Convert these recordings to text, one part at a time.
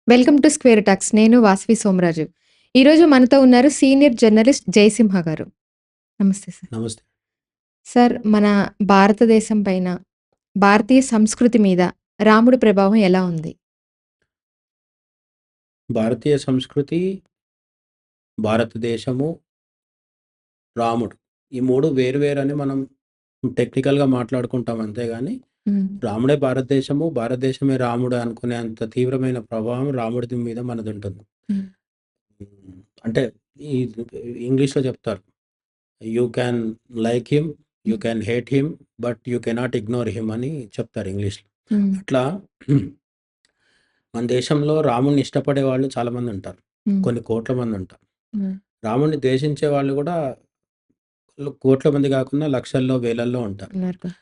Welcome to square talks. నేను వాసవి సోమరాజు. ఈరోజు మనతో ఉన్నారు సీనియర్ జర్నలిస్ట్ జయసింహ గారు. నమస్తే సార్. నమస్తే. సార్, మన భారతదేశం పైన, భారతీయ సంస్కృతి మీద రాముడి ప్రభావం ఎలా ఉంది? భారతీయ సంస్కృతి, భారతదేశము, రాముడు. ఈ 3 వేరు వేరని మనం టెక్నికల్‌గా మాట్లాడుకుంటాం అంతే గాని, హ్మ్. రాముడే భారతదేశము, భారతదేశమే రాముడు అనుకునే అంత తీవ్రమైన ప్రభావం రాముడి మీద మనదుంటుంది. హ్మ్. హ్మ్. అంటే ఈ ఇంగ్లీష్‌లో చెప్తారు. You can like him, you hmm. Can hate him, but you cannot ignore him అని చెప్తారు ఇంగ్లీష్‌లో. హ్మ్. అట్లా మన దేశంలో రాముడిని ఇష్టపడే వాళ్ళు చాలామందుంటారు. హ్మ్. కొన్ని కోట్ల మందుంటారు. హ్మ్. రాముడిని ద్వేషించే వాళ్ళు గూడా కోట్ల మంది గాకుండా లక్షల్లో, వేలల్లో ఉంటారు. ఉన్నారు కదా!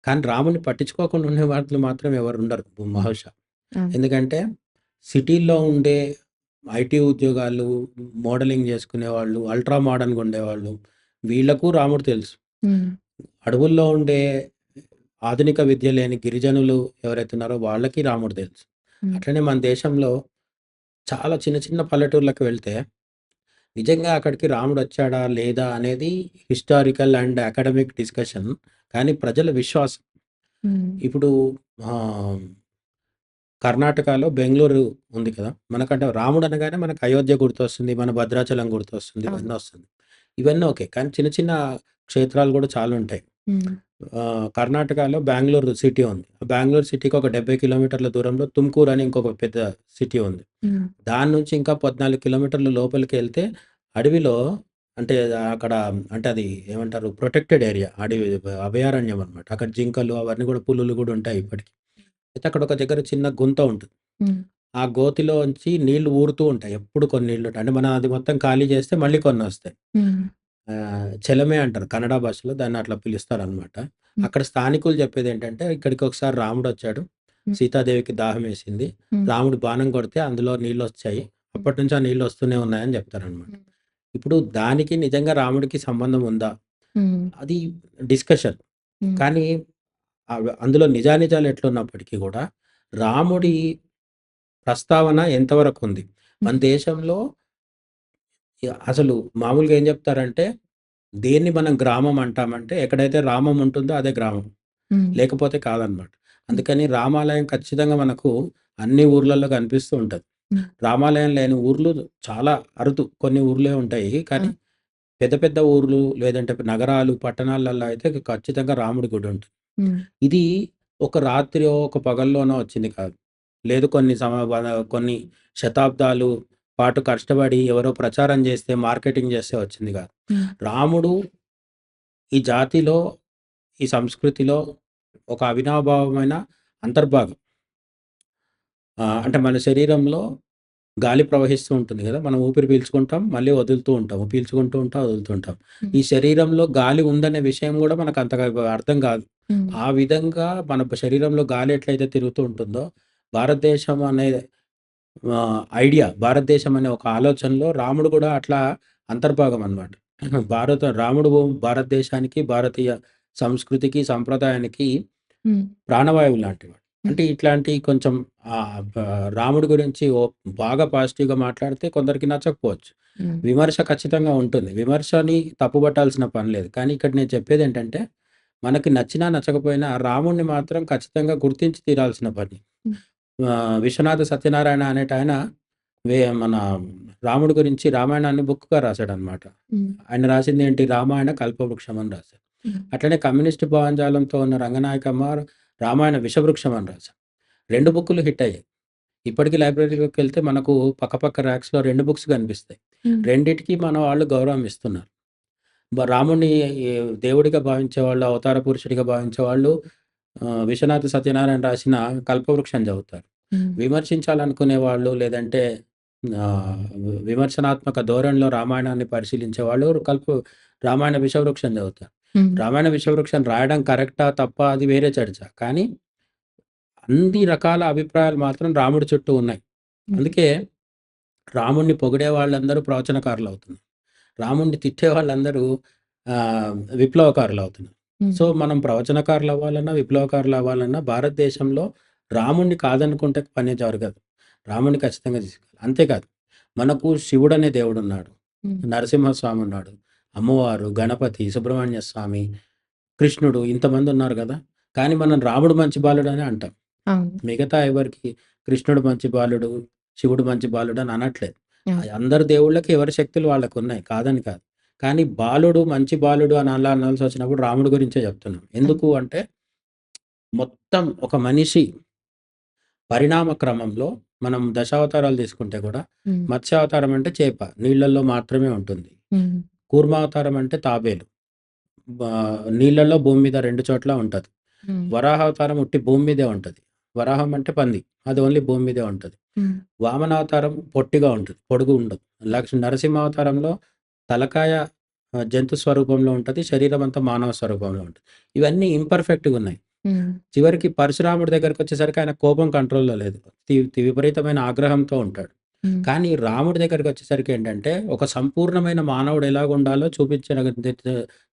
కానీ రాముడిని పట్టించుకోకుండా ఉండే వాళ్ళు మాత్రం ఎవరుండరు హ్మ్. బహుశా. అవును. ఎందుకంటే సిటీల్లో ఉండే ఐటీ ఉద్యోగాలు, మోడలింగ్ జేసుకునేవాళ్ళు, అల్ట్రా మోడర్న్‌గా ఉండేవాళ్ళు, వీళ్ళకు రాముడు తెలుసు. హ్మ్. అడవుల్లో ఉండే ఆధునిక విద్య లేని గిరిజనులు ఎవరైతే ఉన్నారో వాళ్ళకి రాముడు తెలుసు. హ్మ్. అట్లనే మన దేశంలో చాలా చిన్న చిన్న పల్లెటూర్లకు వెళ్తే నిజంగా అక్కడికి రాముడొచ్చాడా? లేదా? అనేది హిస్టారికల్ అండ్ అకాడమిక్ డిస్కషన్. కానీ ప్రజల విశ్వాసం. హ్మ్. ఇప్పుడు ఆహ్, కర్ణాటకలో బెంగుళూరు ఉంది కదా! మనకంటే రాముడు అనగానే మనకు అయోధ్య గుర్తొస్తుంది. మన భద్రాచలం గుర్తొస్తుంది. అవును. ఇవన్నీ వస్తుంది. ఇవన్నీ ఓకే. కానీ చిన్న చిన్న క్షేత్రాలు గూడా చాలా ఉంటాయి. హ్మ్. కర్ణాటకలో బెంగుళూరు సిటీ ఉంది. బెంగుళూరు సిటీకి ఒక 70 కిలోమీటర్ల దూరంలో తుమ్కూరు అని ఇంకొక పెద్ద సిటీ ఉంది. హ్మ్. దాని నుంచి ఇంకా 14 కిలోమీటర్లు లోపలికెళ్తే అడవిలో అంటే అక్కడ అంటే అది ఏమంటారు ప్రొటెక్టెడ్ ఏరియా. అడవి అభయారణ్యం అనమాట. అక్కడ జింకలు అవన్నీ గూడా పులులు గూడా ఉంటాయి ఇప్పటికి. అయితే అక్కడ ఒక దగ్గర చిన్న గుంత ఉంటుంది. హ్మ్. ఆ గోతిలోంచి నీళ్లు ఊరుతూ ఉంటాయి. ఎప్పుడు కొన్ని నీళ్లుంటాయి. అంటే మనం అది మొత్తం ఖాళీ చేస్తే మళ్ళీ కొన్నొస్తాయి. హ్మ్. చెలమే అంటారు. కన్నడ భాషలో దాన్ని అట్లా పిలుస్తారనమాట. హ్మ్. అక్కడ స్థానికులు చెప్పేదేంటంటే, ఇక్కడికి ఒకసారి రాముడొచ్చాడు. హ్మ్. సీతాదేవికి దాహమేసింది. హ్మ్. రాముడు బాణం కొడితే అందులో నీళ్లొచ్చాయి. హ్మ్. అప్పటినుంచి ఆ నీళ్లొస్తూనే ఉన్నాయని చెప్తారనమాట. హ్మ్. ఇప్పుడు దానికి నిజంగా రాముడికి సంబంధం ఉందా? హ్మ్. అది డిస్కషన్. హ్మ్. కానీ అందులో నిజానిజాలు ఎట్లున్నప్పటికీ గూడా, రాముడి ప్రస్తావన ఎంతవరకుంది? మన హ్మ్. దేశంలో అసలు మామూలుగా ఏం చెప్తారంటే, దేన్ని మనం గ్రామం అంటామంటే, ఎక్కడైతే రామం ఉంటుందో అదే గ్రామం. హ్మ్. లేకపోతే కాదనమాట. హ్మ్. అందుకని రామాలయం ఖచ్చితంగా మనకు అన్ని ఊర్లలో కనిపిస్తూ ఉంటది. హ్మ్. రామాలయం లేని ఊర్లు చాలా అరుదు. కొన్ని ఊర్లే ఉంటాయి. ఆ! కానీ పెద్ద పెద్ద ఊర్లు లేదంటే నగరాలు, పట్టణాలలో అయితే ఖచ్చితంగా రాముడి గుడి ఉంటుంది. హ్మ్. ఇది ఒక రాత్రో, ఒక పగల్లోనో వచ్చింది కాదు. లేదు కొన్ని శతాబ్దాలు పాటు కష్టపడి ఎవరో ప్రచారం చేస్తే, మార్కెటింగ్ చేస్తే వచ్చింది కాదు. హ్మ్. రాముడు ఈ జాతిలో, ఈ సంస్కృతిలో ఒక అవినాభావమైన అంతర్భాగం. అంటే మన శరీరంలో గాలి ప్రవహిస్తూ ఉంటుంది గదా! మనం ఊపిరి పీల్చుకుంటాం, మళ్ళీ వదులుతూ ఉంటాం. పీల్చుకుంటూ ఉంటాం, వదులుతూ ఉంటాం. హ్మ్. ఈ శరీరంలో గాలి ఉందనే విషయం గూడా మనకు అంతగా అర్థం గాదు. హ్మ్. ఆ విధంగా మన శరీరంలో గాలి ఎట్లయితే తిరుగుతూ ఉంటుందో, భారతదేశం అనే భారతదేశం అనే ఒక ఆలోచనలో రాముడు గూడా అట్లా అంతర్భాగం అన్నమాట. రాముడు భారతదేశానికి, భారతీయ సంస్కృతికి, సంప్రదాయానికి హ్మ్. ప్రాణవాయువు లాంటివాడు. హ్మ్. అంటే ఇట్లాంటి కొంచెం ఆహ్, బ రాముడి గురించి బాగా పాజిటివ్‌గా మాట్లాడితే కొందరికి నచ్చకపోవచ్చు. హ్మ్. విమర్శ ఖచ్చితంగా ఉంటుంది. విమర్శని తప్పుపట్టాల్సిన పని లేదు. కానీ ఇక్కడ నేను చెప్పేదేంటంటే, మనకి నచ్చినా, నచ్చకపోయినా రాముడిని మాత్రం ఖచ్చితంగా గుర్తించి తీరాల్సిన పని. హ్మ్. విశ్వనాథ సత్యనారాయణ అనేటాయన మన రాముడి గురించి రామాయణాన్ని బుక్‌గా రాసాడనమాట. హ్మ్. ఆయన రాసిందేంటి 'రామాయణ కల్పవృక్షం' అని రాసారు. హ్మ్. అట్లనే కమ్యూనిస్ట్ భావజాలంతో ఉన్న రంగనాయకమ్మ 'రామాయణ విషవృక్షం' అని రాశారు. 2 బుక్కులు హిట్ అయ్యాయి. ఇప్పటికి లైబ్రరీలోకెళ్తే మనకు పక్కపక్క ర్యాక్స్‌లో 2 బుక్స్ కనిపిస్తాయి. హ్మ్. రెండిటికి మన వాళ్ళు గౌరవం ఇస్తున్నారు. రాముడిని ఈ దేవుడిగా భావించేవాళ్ళు, అవతార పురుషుడిగా భావించేవాళ్ళు విశ్వనాథ సత్యనారాయణ రాసిన 'కల్పవృక్షం' చదువుతారు. హ్మ్. విమర్శించాలనుకునే వాళ్ళు లేదంటే ఆహ్, విమర్శనాత్మక ధోరణిలో రామాయణాన్ని పరిశీలించేవాళ్ళు రామాయణ విషవృక్షం చదువుతారు. హ్మ్. రామాయణ విషవృక్షం రాయడం కరెక్టా? తప్పా? అది వేరే చర్చ. కానీ అన్ని రకాల అభిప్రాయాలు మాత్రం రాముడి చుట్టూ ఉన్నాయి. హ్మ్. అందుకే రాముడిని పొగిడే వాళ్ళందరూ ప్రవచనకారులవుతున్నారు. రాముడిని తిట్టే వాళ్ళందరూ విప్లవకారులవుతున్నారు. హ్మ్. సో, మనం ప్రవచనకారులవ్వాలన్నా, విప్లవకారులవ్వాలన్నా భారతదేశంలో రాముడిని కాదనుకుంటే పనే జరగదు. రాముడిని ఖచ్చితంగా తీసుకెళ్ళాలి. అంతేకాదు మనకు శివుడనే దేవుడున్నాడు. హ్మ్. నరసింహస్వామి ఉన్నాడు. అమ్మవారు, గణపతి, సుబ్రహ్మణ్య స్వామి, కృష్ణుడు ఇంతమంది ఉన్నారు గదా! కానీ మనం రాముడు మంచి బాలుడనే అంటాం. అవును. మిగతా ఎవరికీ కృష్ణుడు మంచి బాలుడు, శివుడు మంచి బాలుడు అని అనట్లేదు. అవును. అందరు దేవుళ్ళకి ఎవరి శక్తులు వాళ్ళకున్నాయి. కాదని కాదు. కానీ బాలుడు, మంచి బాలుడు అని అలా అనాల్సొచ్చినప్పుడు రాముడి గురించే చెప్తున్నాం. అవును. ఎందుకు అంటే మొత్తం ఒక మనిషి పరిణామ క్రమంలో మనం దశావతారాలు తీసుకుంటే గూడా హ్మ్. మత్స్యావతారం అంటే చేప. నీళ్ళల్లో మాత్రమే ఉంటుంది. హ్మ్. కూర్మావతారం అంటే తాబేలు. నీళ్ళల్లో భూమి మీద 2 చోట్ల ఉంటది. హ్మ్. వరాహావతారం ఉట్టి భూమి మీదే ఉంటది. వరాహం అంటే పంది. అది ఓన్లీ భూమి మీదే ఉంటది. హ్మ్. వామనావతారం పొట్టిగా ఉంటది. పొడుగు ఉండదు. నరసింహావతారంలో తలకాయ జంతు స్వరూపంలో ఉంటది. శరీరం అంతా మానవ స్వరూపంలో ఉంటది. ఇవన్నీ ఇంపర్ఫెక్ట్‌గున్నాయి. హ్మ్. చివరికి పరశురాముడి దగ్గరికొచ్చేసరికి ఆయన కోపం కంట్రోల్‌లో లేదు. విపరీతమైన ఆగ్రహంతో ఉంటాడు. హ్మ్. కానీ రాముడి దగ్గరికొచ్చేసరికి ఏంటంటే, ఒక సంపూర్ణమైన మానవుడు ఎలాగుండాలో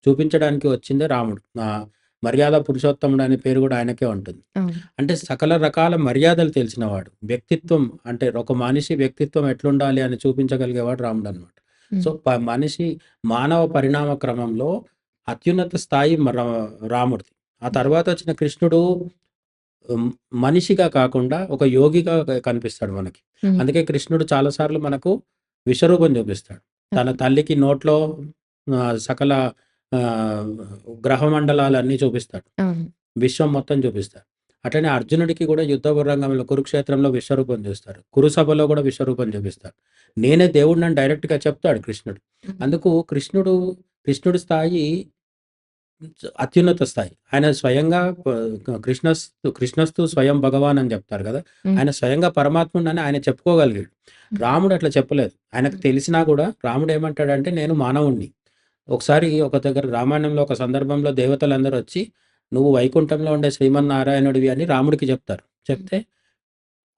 చూపించడానికి వచ్చిందే రాముడు. మర్యాద పురుషోత్తముడు అనే పేరు గూడా ఆయనకే ఉంటుంది. అవును. అంటే సకల రకాల మర్యాదలు తెలిసినవాడు. వ్యక్తిత్వం అంటే ఒక మనిషి వ్యక్తిత్వం ఎట్లుండాలి అని చూపించగలిగేవాడు రాముడనమాట. హ్మ్. సో, మానవ పరిణామ క్రమంలో అత్యున్నత స్థాయి రాముడిది. ఆ తర్వాత వచ్చిన కృష్ణుడు హ్మ్, మనిషిగా కాకుండా ఒక యోగిగా కనిపిస్తాడు మనకి. హ్మ్. అందుకే కృష్ణుడు చాలా సార్లు మనకు విశ్వరూపం చూపిస్తాడు. తన తల్లికి నోట్లో సకల ఆహ్, గ్రహమండలాలన్నీ చూపిస్తాడు. అవును. విశ్వం మొత్తం చూపిస్తారు. అట్లనే అర్జునుడికి కూడా యుద్ధ రంగంలో కురుక్షేత్రంలో విశ్వరూపం చూస్తారు. కురుసభలో కూడా విశ్వరూపం చూపిస్తారు. నేనే దేవుడినని డైరెక్ట్‌గా చెప్తాడు కృష్ణుడు. హ్మ్. అందుకు కృష్ణుడి స్థాయి అత్యున్నత స్థాయి. ఆయన స్వయంగా కృష్ణస్తు స్వయం భగవాన్ అని చెప్తారు కదా! హ్మ్. ఆయన స్వయంగా పరమాత్ముడినని ఆయన చెప్పుకోగలిగాడు. హ్మ్. రాముడు అట్లా చెప్పలేదు. ఆయనకు హ్మ్. తెలిసినా కూడా రాముడు ఏమంటాడంటే నేను మానవుడిని. ఒకసారి ఒక దగ్గర రామాయణంలో ఒక సందర్భంలో దేవతలందరూ వచ్చి, "నువ్వు వైకుంఠంలో ఉండే శ్రీమన్నారాయణుడివి" అని రాముడికి చెప్తారు. హ్మ్. చెప్తే,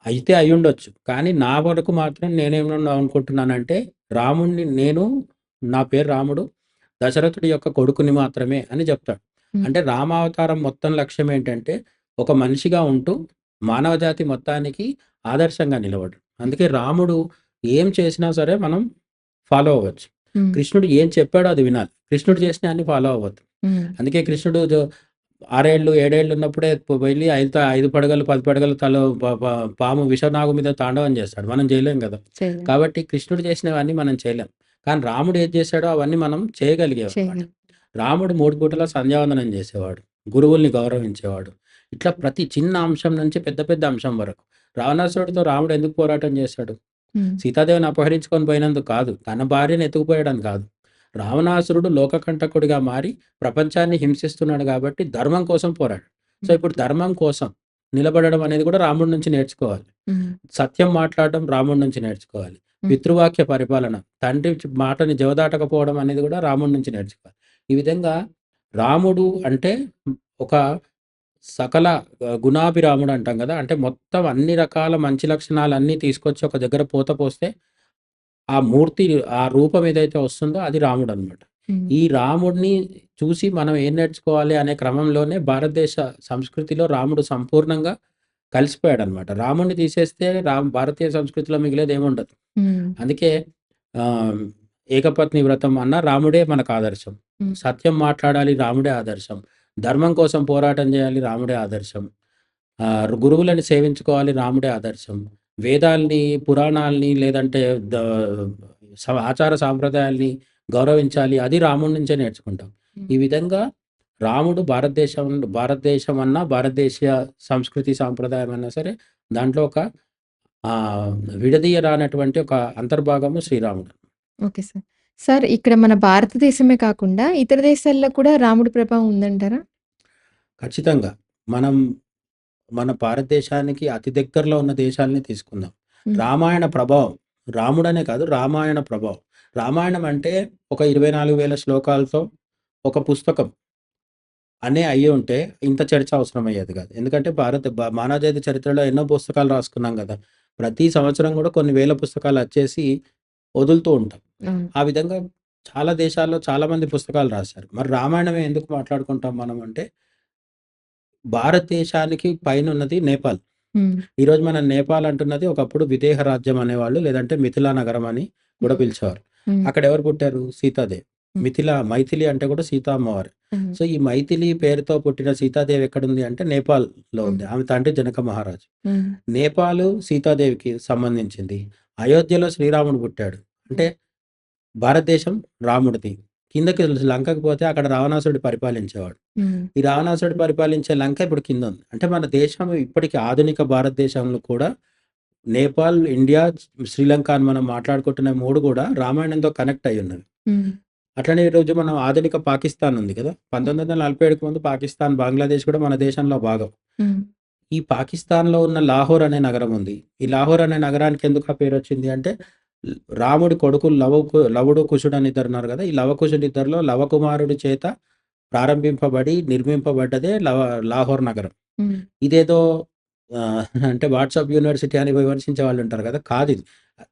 అయితే అయ్యుండొచ్చు. కానీ నా వరకు మాత్రం నేనేమనుకుంటున్నానంటే, రాముడిని నేను నా పేరు రాముడు. దశరథుడి యొక్క కొడుకుని మాత్రమే అని చెప్తాడు. హ్మ్. అంటే రామావతారం మొత్తం లక్ష్యం ఏంటంటే, ఒక మనిషిగా ఉంటూ మానవజాతి మొత్తానికి ఆదర్శంగా నిలవడం. అందుకే రాముడు ఏం చేసినా సరే మనం ఫాలో అవ్వచ్చు. హ్మ్. కృష్ణుడు ఏం చెప్పాడో అది వినాలి. కృష్ణుడు చేసినయన్ని ఫాలో అవ్వద్దు. హ్మ్. అందుకే కృష్ణుడు 6 ఏళ్ళు, 7 ఏళ్ళు ఉన్నప్పుడే వెళ్లి 5 పడగలు, 10 పడగలు తల ప ప పాము విషనాగు మీద తాండవం చేస్తాడు. మనం చేయలేం గదా! చేయలేం. కాబట్టి కృష్ణుడు చేసినవన్నీ మనం చేయలేం. కానీ రాముడు ఏది చేశాడో అవన్నీ మనం చేయగలిగేవాన్నమాట. చేయగలం. రాముడు 3 పూటలా సంధ్యావందనం చేసేవాడు. గురువుల్ని గౌరవించేవాడు. ఇట్లా ప్రతి చిన్న అంశం నుంచి పెద్ద పెద్ద అంశం వరకు. రావణాసురుడితో రాముడు ఎందుకు పోరాటం చేశాడు? హ్మ్. సీతాదేవిని అపహరించుకొని పోయినందుకు కాదు. తన భార్యను ఎత్తుకుపోయడానికి కాదు. రావణాసురుడు లోకకంటకుడిగా మారి ప్రపంచాన్ని హింసిస్తున్నాడు కాబట్టి ధర్మం కోసం పోరాడాడు. సో, హ్మ్. ఇప్పుడు ధర్మం కోసం నిలబడడం అనేది కూడా రాముడి నుంచి నేర్చుకోవాలి. హ్మ్. సత్యం మాట్లాడడం రాముడి నుంచి నేర్చుకోవాలి. హ్మ్. పితృవాక్య పరిపాలన, తండ్రి మాటని జవదాటకపోవడం అనేది కూడా రాముడి నుంచి నేర్చుకోవాలి. ఈ విధంగా రాముడు అంటే ఒక సకల గుణాభిరాముడు అంటాం గదా! అంటే మొత్తం అన్ని రకాల మంచి లక్షణాలన్నీ తీసుకొచ్చి ఒక దగ్గర పోస్తే ఆ మూర్తి, ఆ రూపం ఏదైతే వస్తుందో అది రాముడనమాట. హ్మ్. ఈ రాముడిని చూసి మనం ఏం నేర్చుకోవాలి అనే క్రమంలోనే భారతదేశ సంస్కృతిలో రాముడు సంపూర్ణంగా కలిసిపోయాడనమాట. రాముడిని తీసేస్తే భారతీయ సంస్కృతిలో మిగిలేదేముండదు. హ్మ్. అందుకే ఆహ్, ఏకపత్ని వ్రతం అన్న రాముడే మనకు ఆదర్శం. హ్మ్. సత్యం మాట్లాడాలి రాముడే ఆదర్శం. ధర్మం కోసం పోరాటం చేయాలి రాముడే ఆదర్శం. గురువులని సేవించుకోవాలి రాముడే ఆదర్శం. వేదాల్ని, పురాణాల్ని లేదంటే ద ఆచార సాంప్రదాయాల్ని గౌరవించాలి. అది రాముడి నుంచే నేర్చుకుంటాం. హ్మ్. ఈ విధంగా రాముడు భారతదేశం అన్నా, భారతదేశీయ సంస్కృతి సాంప్రదాయం అన్నా సరే దాంట్లో ఒక విడదీయరానటువంటి ఒక అంతర్భాగము శ్రీరాముడు. Okay sir. సార్ ఇక్కడ మన భారతదేశమే కాకుండా ఇతర దేశాల్లో కూడా రాముడి ప్రభావం ఉందంటారా? ఖచ్చితంగా. మనం మన భారతదేశానికి అతి దగ్గరలో ఉన్న దేశాల్ని తీసుకుందాం. హ్మ్. రామాయణ ప్రభావం రాముడనే కాదు రామాయణ ప్రభావం. రామాయణం అంటే ఒక 24,000 శ్లోకాలతో ఒక పుస్తకం అనే అయ్యి ఉంటే ఇంత చర్చ అవసరమయ్యేది కాదు. ఎందుకంటే మానవజాతి చరిత్రలో ఎన్నో పుస్తకాలు రాసుకున్నాం గదా! ప్రతి సంవత్సరం గూడా కొన్ని వేల పుస్తకాలు అచ్చేసి వదులుతూ ఉంటాం. అవును. ఆ విధంగా చాలా దేశాల్లో చాలా మంది పుస్తకాలు రాశారు. మరి రామాయణమే ఎందుకు మాట్లాడుకుంటాం మనం అంటే భారతదేశానికి పైనున్నది నేపాల్. హ్మ్. ఈరోజు మనం నేపాల్ అంటున్నది ఒకప్పుడు విదేహ రాజ్యం అనేవాళ్ళు, లేదంటే మిథిలా నగరం అని కూడా హ్మ్. పిలిచేవారు. హ్మ్. అక్కడ ఎవరు పుట్టారు? సీతాదేవి. హ్మ్. మైథిలి అంటే కూడా సీత అమ్మవారు. హ్మ్. సో, ఈ మైథిలి పేరుతో పుట్టిన సీతాదేవి ఎక్కడుంది అంటే నేపాల్‌లో హ్మ్. ఉంది. ఆమె తండ్రి జనక మహారాజు. హ్మ్. నేపాలు సీతాదేవికి సంబంధించింది. అయోధ్యలో శ్రీరాముడు పుట్టాడు. అంటే భారతదేశం రాముడిది. కిందకి లంకకి పోతే అక్కడ రావణాసురుడు పరిపాలించేవాడు. హ్మ్. ఈ రావణాసురుడు పరిపాలించే లంక ఇప్పుడు కిందుంది. అంటే మన దేశం ఇప్పటికి ఆధునిక భారతదేశంలో కూడా నేపాల్, ఇండియా, శ్రీలంక అని మనం మాట్లాడుకుంటున్న 3 కూడా రామాయణంతో కనెక్ట్ అయ్యున్నవి. హ్మ్. అట్లనే ఈరోజు మనం ఆధునిక పాకిస్తాన్ ఉంది కదా! 1947కి ముందు పాకిస్తాన్, బంగ్లాదేశ్ కూడా మన దేశంలో భాగం. హ్మ్. ఈ పాకిస్తాన్‌లో ఉన్న లాహోర్ అనే నగరం ఉంది. ఈ లాహోర్ అనే నగరానికి ఎందుకు ఆ పేరొచ్చింది అంటే, రాముడి కొడుకులు లవుడు, కుశుడు అని ఇద్దరున్నారు గదా! ఈ లవకుశులిద్దరిలో లవకుమారుడి చేత ప్రారంభింపబడి, నిర్మింపబడ్డదే లాహోర్ నగరం. హ్మ్. ఇదేదో అంటే వాట్సాప్ యూనివర్సిటీ అని విమర్శించే వాళ్ళుంటారు గదా! కాదిది.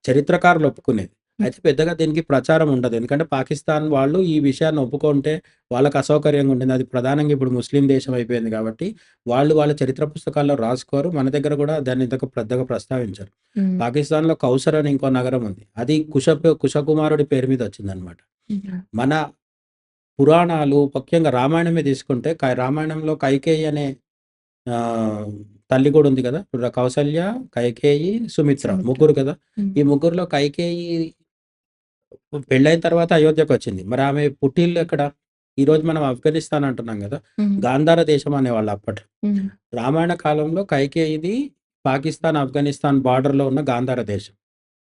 చరిత్రకారులు ఒప్పుకునేది. హ్మ్. అయితే పెద్దగా దీనికి ప్రచారం ఉండదు. ఎందుకంటే పాకిస్తాన్ వాళ్ళు ఈ విషయాన్ని ఒప్పుకుంటే వాళ్ళకి అసౌకర్యంగా ఉంటుంది. అది ప్రధానంగా ఇప్పుడు ముస్లిం దేశం అయిపోయింది కాబట్టి, వాళ్ళు వాళ్ళ చరిత్ర పుస్తకాల్లో రాసుకోరు. మన దగ్గర గూడా దాన్ని ఇంతకు పెద్దగా ప్రస్తావించరు. హ్మ్. పాకిస్తాన్‌లో కౌసర్ అని ఇంకో నగరం ఉంది. అది కుశకుమారుడి పేరు మీద వచ్చిందనమాట. హుహు. మన పురాణాలు ముఖ్యంగా రామాయణమే తీసుకుంటే రామాయణంలో కైకేయి అనే ఆహ్, తల్లి కూడా ఉంది కదా! కౌసల్య, కైకేయి, సుమిత్ర సుమిత్ర. ముగ్గురు కదా! హ్మ్. ఈ ముగ్గురిలో కైకేయి పెళ్ళైన తర్వాత అయోధ్యకొచ్చింది. మరి ఆమె పుట్టిల్లు ఎక్కడ? ఈరోజు మనం ఆఫ్ఘనిస్తాన్ అంటున్నాం గదా! హ్మ్. గాంధార దేశం అనేవాళ్ళు అప్పట్లో. హ్మ్. రామాయణ కాలంలో కైకేయిది పాకిస్తాన్, ఆఫ్ఘనిస్తాన్ బార్డర్‌లో ఉన్న గాంధార దేశం.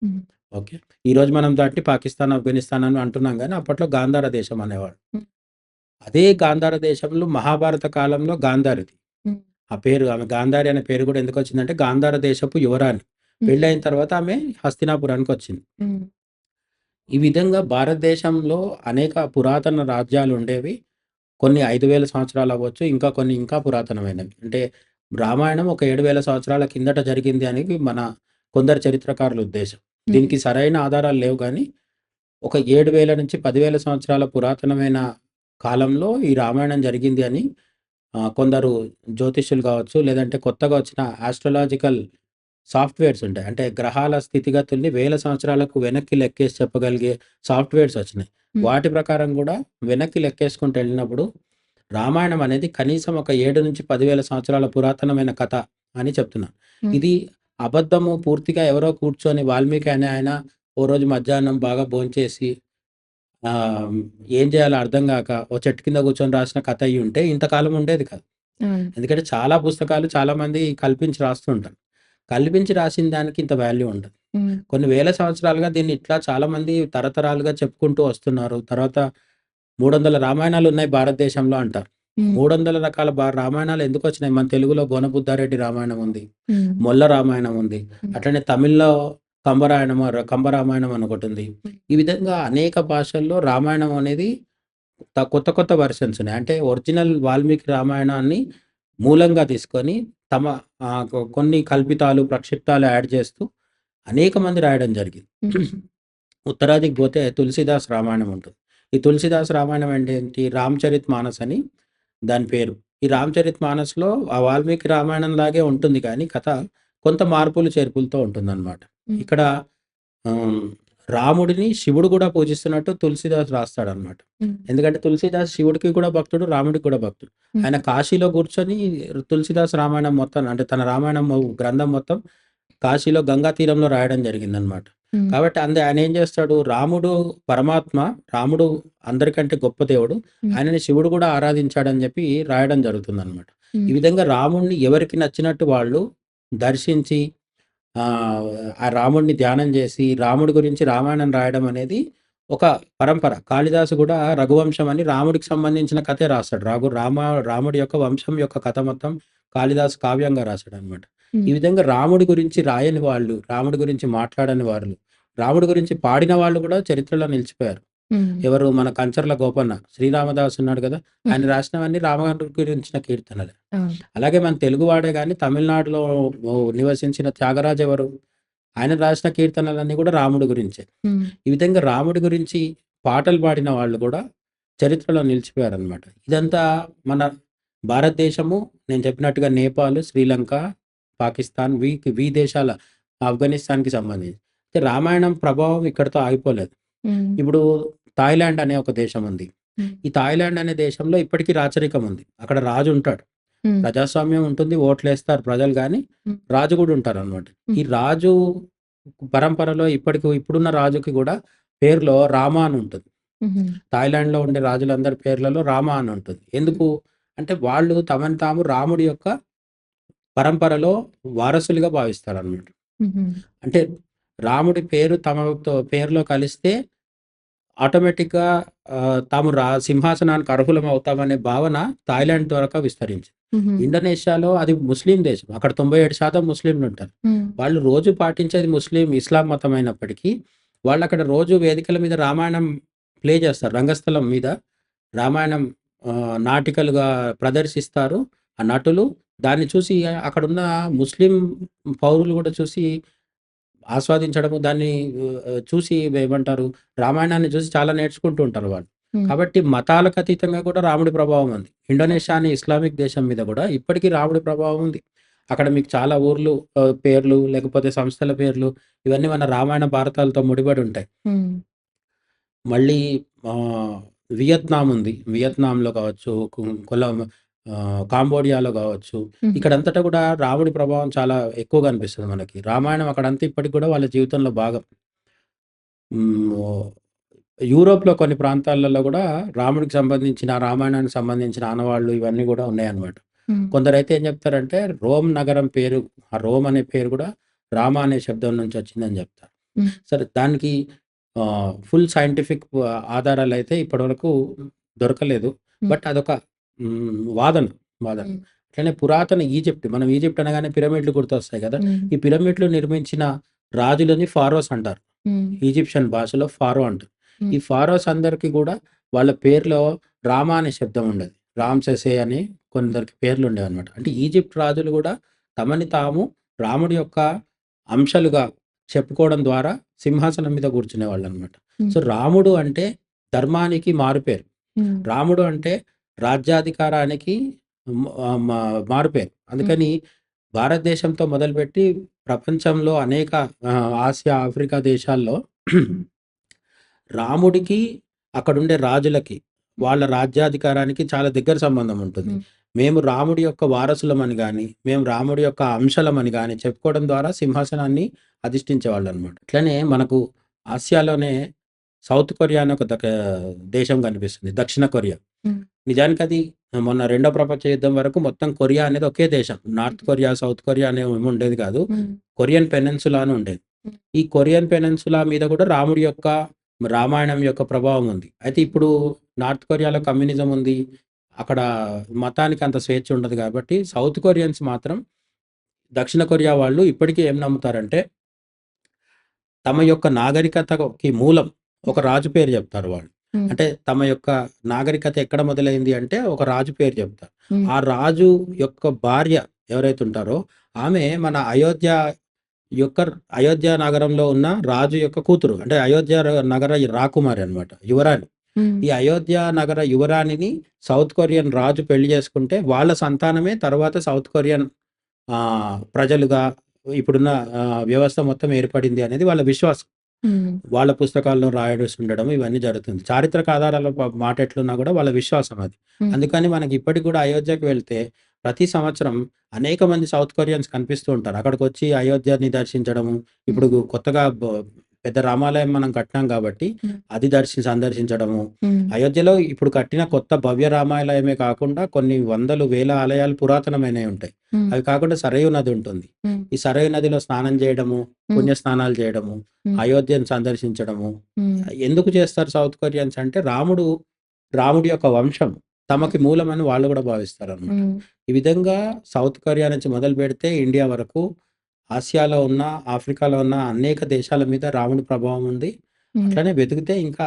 హ్మ్. ఓకే. ఈరోజు మనం దాన్ని పాకిస్తాన్, ఆఫ్ఘనిస్తాన్ అని అంటున్నాం గానీ అప్పట్లో గాంధార దేశం అనేవాళ్ళు. హ్మ్. అదే గాంధార దేశంలో మహాభారత కాలంలో గాంధారిది. హ్మ్. ఆ పేరు ఆమె గాంధారి అనే పేరు గూడా ఎందుకొచ్చిందంటే గాంధార దేశపు యువరాణి. హ్మ్. పెళ్ళైన తర్వాత ఆమె హస్తినాపురానికొచ్చింది. హ్మ్. ఈ విధంగా భారతదేశంలో అనేక పురాతన రాజ్యాలుండేవి. కొన్ని 5000 సంవత్సరాలు అవ్వచ్చు. ఇంకా కొన్ని ఇంకా పురాతనమైనవి. అంటే రామాయణం ఒక 7000 సంవత్సరాల కిందట జరిగింది అనేది మన కొందరు చరిత్రకారుల ఉద్దేశం. హ్మ్. దీనికి సరైన ఆధారాలు లేవు గానీ, ఒక 7000 నుంచి 10,000 సంవత్సరాల పురాతనమైన కాలంలో ఈ రామాయణం జరిగింది అని కొందరు జ్యోతిష్యులు కావచ్చు, లేదంటే కొత్తగా వచ్చిన ఆస్ట్రోలాజికల్ సాఫ్ట్‌వేర్స్ ఉంటాయి. అంటే గ్రహాల స్థితిగతుల్ని వేల సంవత్సరాలకు వెనక్కి లెక్కేసి చెప్పగలిగే సాఫ్ట్‌వేర్స్ వచ్చినాయి. హ్మ్. వాటి ప్రకారం గూడా వెనక్కి లెక్కేసుకుంటూ ఎళ్ళినప్పుడు రామాయణం అనేది కనీసం ఒక 7-10,000 సంవత్సరాల పురాతనమైన కథ అని చెప్తున్నా. హ్మ్. ఇది అబద్ధము పూర్తిగా ఎవరో కూర్చొని వాల్మీకి అనే ఆయన ఓ రోజు మధ్యాహ్నం బాగా భోంచేసి ఆహ్, ఏం చేయాలో అర్థం గాక ఓ చెట్టు కింద కూర్చొని రాసిన కథ అయ్యుంటే ఇంతకాలం ఉండేది కాదు. అవును. ఎందుకంటే చాలా పుస్తకాలు చాలామంది కల్పించి రాస్తూ ఉంటారు. కల్పించి రాసిన దానికి ఇంత వాల్యూ ఉండదు. హ్మ్. కొన్ని వేల సంవత్సరాలుగా దీన్ని ఇట్లా చాలామంది తరతరాలుగా చెప్పుకుంటూ వస్తున్నారు. తర్వాత 300 రామాయణాలున్నాయి భారతదేశంలో అంటారు. హ్మ్. 300 రకాల రామాయణాలు ఎందుకొచ్చినాయి? మన తెలుగులో గోనబుద్ధారెడ్డి రామాయణం ఉంది. హ్మ్. మొల్ల రామాయణం ఉంది. హ్మ్. అట్లనే తమిళ్‌లో కంబరామాయణం అని ఒకటుంది. హ్మ్. ఈ విధంగా అనేక భాషల్లో రామాయణం అనేది కొత్త కొత్త వెర్షన్స్ ఉన్నాయి. అంటే ఒరిజినల్ వాల్మీకి రామాయణాన్ని మూలంగా తీసుకొని తమ కొన్ని కల్పితాలు, ప్రక్షిప్తాలు యాడ్ చేస్తూ అనేక మంది రాయడం జరిగింది. హ్మ్. ఉత్తరాదికి పోతే తులసీదాస్ రామాయణం ఉంటుంది. ఈ తులసీదాస్ రామాయణం అంటే ఏంటి? రామ్‌చరిత్ మానస్ అని దాని పేరు. ఈ రామ్‌చరిత్ మానస్‌లో ఆ వాల్మీకి రామాయణం లాగే ఉంటుంది కానీ కథ కొంత మార్పులు, చేర్పులతో ఉంటుందన్నమాట. హ్మ్. ఇక్కడ ఆహ్, రాముడిని శివుడు కూడా పూజిస్తున్నట్టు తులసీదాస్ రాస్తాడన్నమాట. హ్మ్. ఎందుకంటే తులసీదాస్ శివుడికి కూడా భక్తుడు, రాముడికి కూడా భక్తుడు. హ్మ్. ఆయన కాశీలో కూర్చొని తులసీదాస్ రామాయణం మొత్తం అంటే తన రామాయణం గ్రంథం మొత్తం కాశీలో గంగా తీరంలో రాయడం జరిగిందనమాట. హ్మ్. కాబట్టి ఆయన ఏం చేస్తాడు, రాముడు పరమాత్మ, రాముడు అందరికంటే గొప్ప దేవుడు. హ్మ్. ఆయనని శివుడు కూడా ఆరాధించాడని చెప్పి రాయడం జరుగుతుందనమాట. ఈ హ్మ్. విధంగా రాముడిని ఎవరికి నచ్చినట్టు వాళ్ళు దర్శించి ఆ రాముడిని ధ్యానం చేసి, రాముడి గురించి రామాయణం రాయడం అనేది ఒక పరంపర. కాళిదాసు కూడా రఘువంశం అని రాముడికి సంబంధించిన కథే రాస్తాడు. రాముడి యొక్క వంశం యొక్క కథ మొత్తం కాళిదాసు కావ్యంగా రాసాడనమాట. ఈ హ్మ్. విధంగా రాముడి గురించి రాయని వాళ్ళు, రాముడి గురించి మాట్లాడని వాళ్ళు, రాముడి గురించి పాడిన వాళ్ళు కూడా చరిత్రలో నిలిచిపోయారు. హ్మ్. ఎవరు మన కంచర్ల గోపన్న, శ్రీరామదాసు ఉన్నాడు కదా! హ్మ్. ఆయన రాసినవన్నీ రాముడి గురించిన కీర్తనలే. అవును. అలాగే మన తెలుగువాడే గాని తమిళనాడులో నివసించిన త్యాగరాజు ఎవరు? ఆయన రాసిన కీర్తనలన్నీ కూడా రాముడి గురించే. హ్మ్. ఈ విధంగా రాముడి గురించి పాటలు పాడిన వాళ్ళు గూడా చరిత్రలో నిలిచిపోయారనమాట. ఇదంతా మన భారతదేశము నేను చెప్పినట్టుగా నేపాల్, శ్రీలంక, పాకిస్తాన్ ఈ దేశాల ఆఫ్ఘనిస్తాన్‌కి సంబంధించి. అయితే రామాయణం ప్రభావం ఇక్కడితో ఆగిపోలేదు. హ్మ్. ఇప్పుడు థాయిలాండ్ అనే ఒక దేశం ఉంది. హ్మ్. ఈ థాయిలాండ్ అనే దేశంలో ఇప్పటికీ రాచరికం ఉంది. అక్కడ రాజు ఉంటాడు. హ్మ్. ప్రజాస్వామ్యం ఉంటుంది. ఓట్లేస్తారు ప్రజలు గానీ, హ్మ్. రాజు గూడా ఉంటారనమాట. ఈ హ్మ్. రాజు పరంపరలో ఇప్పుడున్న రాజుకి గూడా పేరులో రామ అని ఉంటుంది. హుహు. థాయిలాండ్‌లో ఉండే రాజులందరి పేర్లలో రామ అని ఉంటుంది. ఎందుకు? అంటే వాళ్ళు తమను తాము రాముడి యొక్క పరంపరలో వారసులుగా భావిస్తారనమాట. హుహు. అంటే రాముడి పేరు తమతో పేరులో కలిస్తే ఆటోమేటిక్‌గా తాము సింహాసనానికి అర్హులం అవుతామనే భావన థాయిలాండ్ ద్వారా విస్తరించింది. హుహు. ఇండోనేషియాలో అది ముస్లిం దేశం. అక్కడ 97% ముస్లింలుంటారు. హ్మ్. వాళ్ళు రోజు పాటించేది ఇస్లాం మతం అయినప్పటికీ, వాళ్ళక్కడ రోజు వేదికల మీద రామాయణం ప్లే చేస్తారు. రంగస్థలం మీద రామాయణం నాటికలుగా ప్రదర్శిస్తారు. ఆ నటులు దాన్ని చూసి అక్కడున్న ముస్లిం పౌరులు గూడా చూసి ఆస్వాదించడము, దాన్ని చూసి ఏమంటారు, రామాయణాన్ని చూసి చాలా నేర్చుకుంటూ ఉంటారు వాళ్ళు. హ్మ్. కాబట్టి మతాలకు అతీతంగా కూడా రాముడి ప్రభావం ఉంది. ఇండోనేషియా అనే ఇస్లామిక్ దేశం మీద గూడా ఇప్పటికీ రాముడి ప్రభావం ఉంది. అక్కడ మీకు చాలా ఊర్లు పేర్లు, లేకపోతే సంస్థల పేర్లు, ఇవన్నీ మన రామాయణ, భారతాలతో ముడిపడి ఉంటాయి. హ్మ్. మళ్ళీ వియత్నాం ఉంది. వియత్నాంలో కావచ్చు, కాంబోడియాలో కావచ్చు, హుహు. ఇక్కడంతటా కూడా రాముడి ప్రభావం చాలా ఎక్కువగా అనిపిస్తది మనకి. రామాయణం అక్కడంతా ఇప్పటికి కూడా వాళ్ళ జీవితంలో భాగం. హ్మ్. యూరోప్‌లో కొన్ని ప్రాంతాలలో గూడా రాముడికి సంబంధించిన, రామాయణానికి సంబంధించిన ఆనవాళ్ళు ఇవన్నీ గూడా ఉన్నాయన్నమాట. హ్మ్. కొందరైతే ఏం చెప్తారంటే రోమ్ నగరం పేరు, ఆ రోమ్ అనే పేరు గూడా రామ అనే శబ్దం నుంచి వచ్చిందని జెప్తారు. హ్మ్. సరే దానికి ఫుల్ సైంటిఫిక్ ఆధారాలైతే ఇప్పటివరకు దొరకలేదు. హ్మ్. బట్ అదొక వాదన. వాదన. హ్మ్. అట్లనే పురాతన ఈజిప్ట్, మనం ఈజిప్ట్ అనగానే పిరమిడ్‌లు గుర్తొస్తాయి గదా! హ్మ్. ఈ పిరమిడ్‌లు నిర్మించిన రాజులని ఫారోస్ అంటారు. హ్మ్. ఈజిప్షియన్ భాషలో ఫారో అంటారు. హ్మ్. ఈ ఫారోస్ అందరికి గూడా వాళ్ళ పేరులో రామ అనే శబ్దం ఉండేది. రామ్‌సెసే అని కొందరికి పేర్లుండేవన్నమాట. అంటే ఈజిప్ట్ రాజులు గూడా తమని తాము రాముడి యొక్క అంశాలుగా చెప్పుకోవడం ద్వారా సింహాసనం మీద కూర్చునేవాళ్ళనమాట. హ్మ్. సో, రాముడు అంటే ధర్మానికి మారుపేరు. హ్మ్. రాముడు అంటే రాజ్యాధికారానికి మ మ మారుపేరు. హ్మ్. అందుకని భారతదేశంతో మొదలుపెట్టి ప్రపంచంలో అనేక ఆసియా, ఆఫ్రికా దేశాల్లో రాముడికి, అక్కడుండే రాజులకి, వాళ్ళ రాజ్యాధికారానికి చాలా దగ్గర సంబంధం ఉంటుంది. హ్మ్. మేము రాముడి యొక్క వారసులమని గాని, మేము రాముడి యొక్క అంశలమని గాని చెప్పుకోవడం ద్వారా సింహాసనాన్ని అధిష్ఠించేవాళ్ళనమాట. అట్లనే మనకు ఆసియాలోనే సౌత్ కొరియా అని ఒక దేశం కనిపిస్తుంది. దక్షిణ కొరియా. హ్మ్. నిజానికది మొన్న రెండో ప్రపంచ యుద్ధం వరకు మొత్తం కొరియా అనేది ఒకే దేశం. నార్త్ కొరియా, సౌత్ కొరియా అనేవి ఉండేది కాదు. హ్మ్. కొరియన్ పెనిన్సులా అని ఉండేది. హ్మ్. ఈ కొరియన్ పెనిన్సులా మీద కూడా రాముడి యొక్క, రామాయణం యొక్క ప్రభావం ఉంది. అయితే ఇప్పుడు నార్త్ కొరియాలో కమ్యూనిజం ఉంది. అక్కడ మతానికి అంత స్వేచ్ఛ ఉండదు కాబట్టి సౌత్ కొరియన్స్ మాత్రం, దక్షిణ కొరియా వాళ్ళు ఇప్పటికీ ఏం నమ్ముతారంటే, తమ యొక్క నాగరికతకి మూలం ఒక రాజు పేరు చెప్తారు వాళ్ళు. హ్మ్. అంటే తమ యొక్క నాగరికత ఎక్కడ మొదలైంది అంటే ఒక రాజు పేరు చెప్తారు. హ్మ్. ఆ రాజు యొక్క భార్య ఎవరైతే ఉంటారో ఆమె మన అయోధ్య నగరంలో ఉన్న రాజు యొక్క కూతురు. అంటే నగర రాకుమారి అన్నమాట. యువరాణి. హ్మ్. ఈ అయోధ్య నగర యువరాణిని సౌత్ కొరియన్ రాజు పెళ్లి చేసుకుంటే వాళ్ళ సంతానమే తర్వాత సౌత్ కొరియన్ ప్రజలుగా ఇప్పుడున్న వ్యవస్థ మొత్తం ఏర్పడింది అనేది వాళ్ళ విశ్వాసం. హ్మ్. వాళ్ళ పుస్తకాల్లో రాయడసి ఉండడం ఇవన్నీ జరుగుతుంది. చారిత్రక ఆధారాల మాట ఎట్లున్నా గూడా వాళ్ళ విశ్వాసం అది. హ్మ్. అందుకని మనకి ఇప్పటికి గూడా అయోధ్యకి వెళ్తే ప్రతి సంవత్సరం అనేక మంది సౌత్ కొరియన్స్ కనిపిస్తూ ఉంటారు. అక్కడికొచ్చి అయోధ్యని దర్శించడము. హ్మ్. ఇప్పుడు కొత్తగా పెద్ద రామాలయం మనం కట్టినాం గాబట్టి హ్మ్. అది సందర్శించడము. హ్మ్. అయోధ్యలో ఇప్పుడు కట్టిన కొత్త భవ్య రామాలయమే కాకుండా కొన్ని వందలు, వేల ఆలయాలు పురాతనమైనవి ఉంటాయి. హ్మ్. అవి కాకుండా సరయూ నది ఉంటుంది. హ్మ్. ఈ సరయూ నదిలో స్నానం జేయడము, హ్మ్. పుణ్యస్నానాలు జేయడము, హ్మ్. అయోధ్యను సందర్శించడము. హ్మ్. ఎందుకు చేస్తారు సౌత్ కొరియన్స్ అంటే రాముడి యొక్క వంశం హ్మ్. తమకి మూలమని వాళ్ళు గూడా భావిస్తారనమాట. హ్మ్. ఈ విధంగా సౌత్ కొరియా నుంచి మొదలుపెడితే ఇండియా వరకు ఆసియాలో ఉన్న, ఆఫ్రికాలో ఉన్న అనేక దేశాల మీద రాముడి ప్రభావం ఉంది. హ్మ్. అట్లనే వెతికితే ఇంకా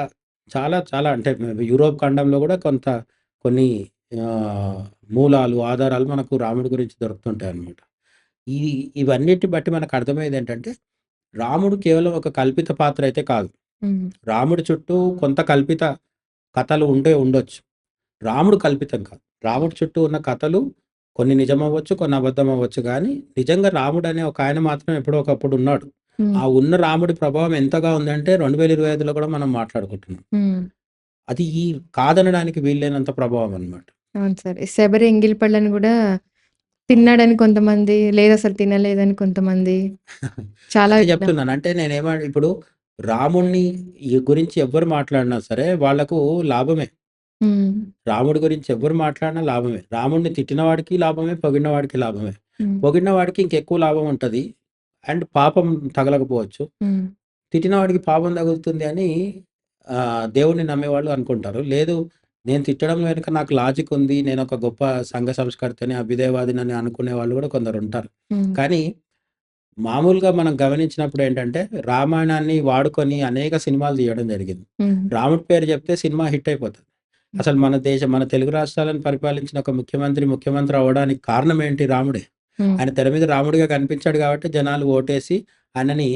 చాలా చాలా అంటే యూరోప్ ఖండంలో గూడా కొన్ని ఆహ్, మూలాలు, ఆధారాలు మనకు రాముడి గురించి దొరుకుతుంటాయన్నమాట. ఈ ఇవన్నిటిని బట్టి మనకు అర్థమయ్యేదేంటంటే, రాముడు కేవలం ఒక కల్పిత పాత్ర అయితే కాదు. హ్మ్. రాముడి చుట్టూ కొంత కల్పిత కథలు ఉండొచ్చు. రాముడు కల్పితం కాదు. రాముడి చుట్టూ ఉన్న కథలు కొన్ని నిజమవ్వచ్చు, కొన్ని అబద్ధమవ్వచ్చు గానీ, నిజంగా రాముడనే ఒకాయన మాత్రం ఎప్పుడో ఒకప్పుడు ఉన్నాడు. హ్మ్. ఆ ఉన్న రాముడి ప్రభావం ఎంతగా ఉందంటే 2025లో కూడా మనం మాట్లాడుకుంటున్నాం. హ్మ్. అది కాదనడానికి వీల్లేనంత ప్రభావం అన్నమాట. అవును సార్. ఈ శబరి ఎంగిలి పళ్ళని గూడా తిన్నాడని కొంతమంది, లేదసలు తినలేదని కొంతమంది. చాలా అదే విన్నాం. చెప్తున్నాను. అంటే ఇప్పుడు రాముడిని గురించి ఎవ్వరు మాట్లాడినా సరే వాళ్ళకు లాభమే. హ్మ్. రాముడి గురించి ఎవ్వరు మాట్లాడినా లాభమే. రాముడిని తిట్టిన వాడికి లాభమే, పొగిడిన వాడికి లాభమే. హ్మ్. పొగిడిన వాడికి ఇంకెక్కువ లాభం ఉంటది. అండ్ పాపం తగలకపోవచ్చు. హ్మ్. తిట్టిన వాడికి పాపం తగులుతుంది అని దేవుడిని నమ్మేవాళ్ళు అనుకుంటారు. లేదు, నేను తిట్టడం వెనుక నాకు లాజిక్ ఉంది. నేనొక గొప్ప సంఘ సంస్కర్తని, అభ్యుదయవాదినని అనుకునే వాళ్ళు కూడా కొందరుంటారు. హ్మ్. కానీ మామూలుగా మనం గమనించినప్పుడు ఏంటంటే, రామాయణాన్ని వాడుకొని అనేక సినిమాలు తీయడం జరిగింది. హ్మ్. రాముడి పేరు చెప్తే సినిమా హిట్ అయిపోతది. అసలు మన తెలుగు రాష్ట్రాలను పరిపాలించిన ఒక ముఖ్యమంత్రి అవ్వడానికి కారణం ఏంటి? రాముడే. హ్మ్. ఆయన తెర మీద రాముడిగా కనిపించాడు కాబట్టి జనాలు ఓటేసి ఆయనని